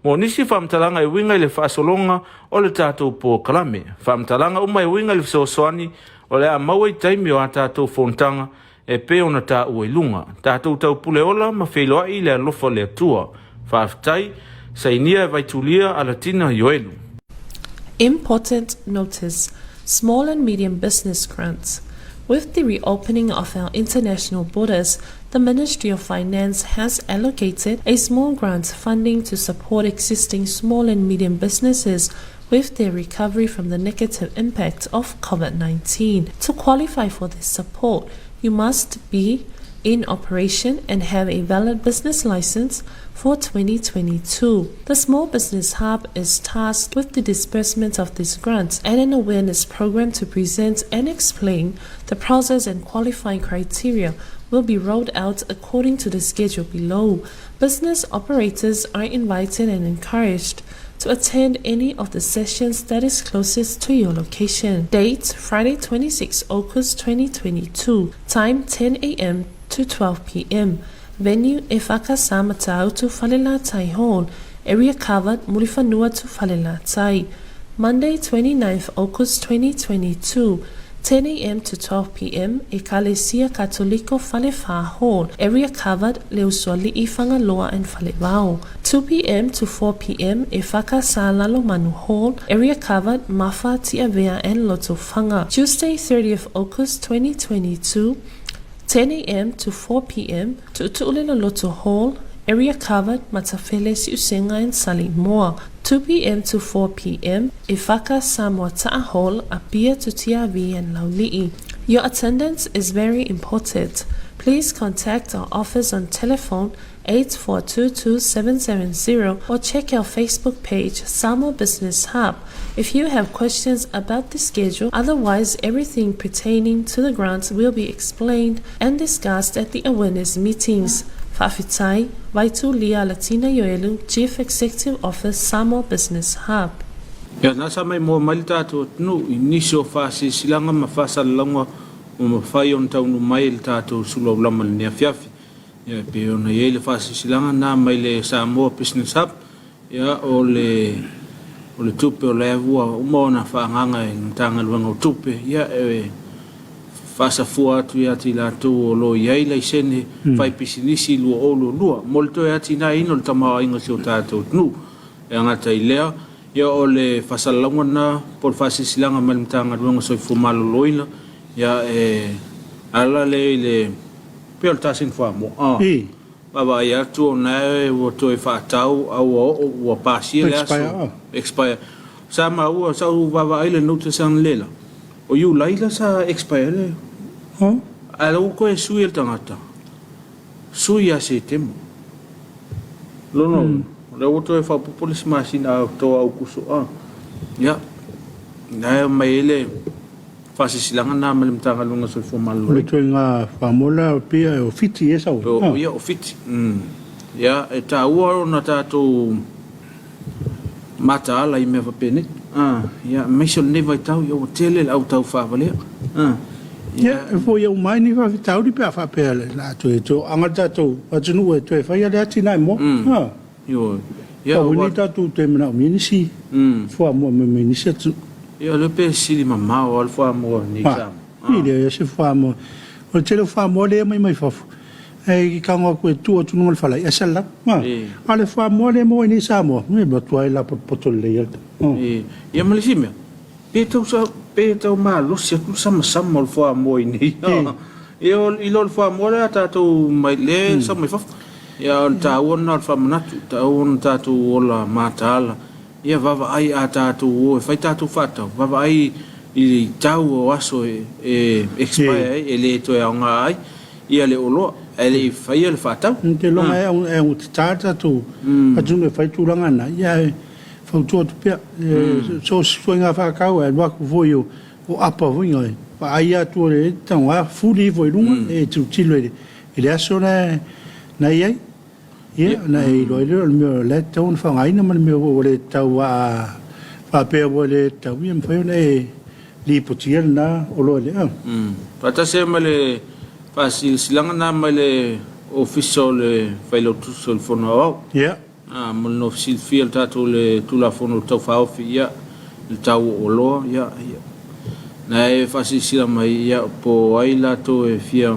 Speaker 2: mo nisi whamtalanga i winga i le whaasolonga o le tātou po kalame whamtalanga umai winga i le so swani o le a maua i taimi o a tātou fontanga e pe ona tā ua ilunga. Tātou tau pule ola ma wheloa i le alofa le atua. Whaafitai, sainia e vaitulia a latina yoelu.
Speaker 7: Important notice: small and medium business grants. With the reopening of our international borders, the Ministry of Finance has allocated a small grant funding to support existing small and medium businesses with their recovery from the negative impact of COVID-19. To qualify for this support, you must be in operation and have a valid business license for 2022. The Small Business Hub is tasked with the disbursement of these grants and an awareness program to present and explain the process, and qualifying criteria will be rolled out according to the schedule below. Business operators are invited and encouraged to attend any of the sessions that is closest to your location. Date: Friday 26 August 2022. Time 10 a.m. to 12 p.m. Venue: EFKS Matautu Falelatai Hall. Area covered: Mulifanua to Falelatai. Monday 29th August 2022. 10 a.m. to 12 p.m. Ekalesia Katoliko Falefa Hall. Area covered: Leuswali Ifangaloa and Falevao. 2 p.m. to 4 p.m. EFKS Lalomanu Hall. Area covered: Mafa, Tiavea and Lotofanga. Tuesday 30th August 2022. 10 a.m. to 4 p.m. to Tuulila Loto Hall. Area covered: Matafele, Usenga and Samoa. 2 p.m. to 4 p.m. EFKS Samoa Ta'a Hall, Apia to Tiavi and Lauli'i. Your attendance is very important. Please contact our office on telephone 8422-770 or check our Facebook page, Samoa Business Hub, if you have questions about the schedule. Otherwise, everything pertaining to the grants will be explained and discussed at the awareness meetings. Whaafitai, Vaitu Lia Latina Yoelu, Chief Executive Office, Samoa Business Hub.
Speaker 2: Ia nasa mai mo mai tātou tunu inisio whaasi silanga ma whaasalalanga o ma whai on taunu mai le tātou Suluaulama le Afiafi. Ia pe ona ie le whaasi silanga nā mai le Samoa Business Hub. Ia o le tupe o le avua umona whaanganga e ngtanga luanga o tupe. Ia e whaasafua atu ia ti lātou o lo iai lai sene whai pisinisi lua o lua. Molto e ati nā ino le tamawa inga si o tātou tunu. E angata i lea. Ia o le whasalalanga na por whaasi silanga mai mtanga luanga soifu maloloina. Ia e ala le peo le tasin whaamo. Baba ia tu o nae o toi whaatau au o pāsia le aso. Expire. Sa maua sa u baba ai le nota sang lela. O iu laila sa expire le. Ala u koe sui el tangata. Sui a se temo. Lono. Le o toi whapopolis masina au toa au kuso. Ia. Nae mai ele whaasi silanga nā mele mtanga lunga soi fōmalo.
Speaker 1: Le toi ngā whamola o pia o fiti e sau.
Speaker 2: Ia o fiti. Ia e tā ua o na tātou mata ala i mea whapene. Ia meisio newa i tau i o tele au tau whaavalea.
Speaker 1: Ia e fo iau mai ni whawhitau ni pia whapea le nā tu e tō. Anga tātou atunu e toi whai ale ati nai mo.
Speaker 2: Ia.
Speaker 1: Ia o ni tātou te mena o minisi. Fua mua me minisi atu.
Speaker 2: Ia le pe sili mamao al fua mua ni sam.
Speaker 1: Ia se fua mua. O tele fua mua le mai fafu. E ka ngā koe tua tu nungal whalai. E sala. Ale fua mua le mo ni Samoa. Me batua e la potole le ialta.
Speaker 2: Ia malisi mea. Pe tau maa losi atu sama al fua mua ni. Ia ilo al fua mua le tātou mai le sama mai fafu. Ia ta ona al fua manatu. Ta ona tātou ola mātaala. Ia vava ai a tātou o e whai tātou whātau. Vava ai i tau o aso e expire e le toi au ngā ai. Ia le oloa. ele fai le fatau
Speaker 1: Te longa e un tata tu. Pajunga fai tu langa na. Ia fau tu pia. So swinga fa kau e wa ku voio o apa vinga. Pa aia tu le tão a fuli voi lunga e tu tilo ele aso na ia. Ia na i lo meu le tão fa ngai na man meu le tau a fa pe le tau ia fai ne li potiel na o lo le.
Speaker 2: Pata se male Pasi silanga na male official failo tu sol fono.
Speaker 1: Yeah.
Speaker 2: Mo no official fiel tatu le tula fono tau Afiafi ya le tau olo ya. Na e fasi sila mai ya po aila to e fia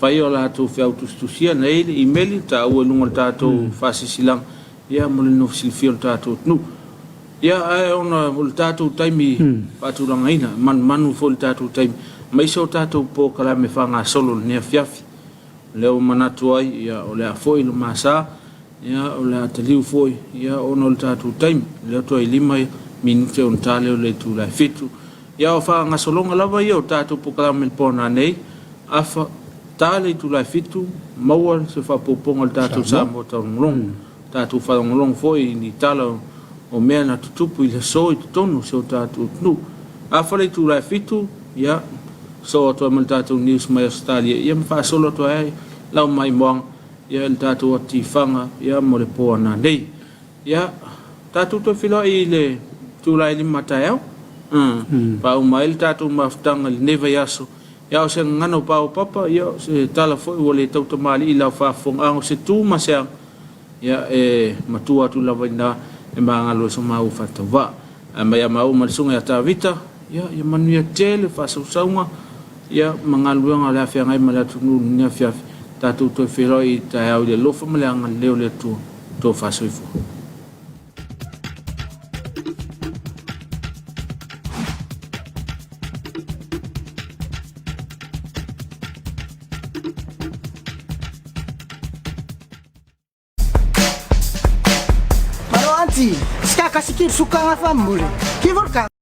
Speaker 2: faio la to fia tu sia na ele email ta o lunga tatu fasi silanga ya mo no official fiel tatu nu. Ya ai ona mo tatu taimi patu ranga ina manu fo tatu taimi. Mai so tatou po kala me fanga solo ni Afiafi leo manatu ai ya ole foi lo masa ya ole ataliu foi ya ono tatou time leo to 5 minute on tale ole tu la fitu ya o fanga solo lava yo tatou po kala me pona nei afa tale tu la fitu maua se fa po ponga tatou Samoa tong tatou fa long foi ni talo o mea na tutupu ile so tonu so tatou nu afa le tu la fitu ya so to mal tatu news mai Australia ia fa solo to ai lau mai mong ia el tatu ati fanga ia mo le po na nei ia tatu to filo ile tu lai li matao pa o mai tatu maftanga le neva yaso ia se ngano pa o papa ia se tala foi o le tau mali ila fa fong ang se tu masea ia e matua tu la vaina e mangalo so mau fatova mai mau malsunga ya tavita ia manuia tele fa saunga ia mangaluanga la fia ngai mala tunu ni Afiafi tatu to fero I ta au le lofa mala ngaleo le tu to fa soifo
Speaker 8: Malo anti ska kasikir suka ngafamule kivorka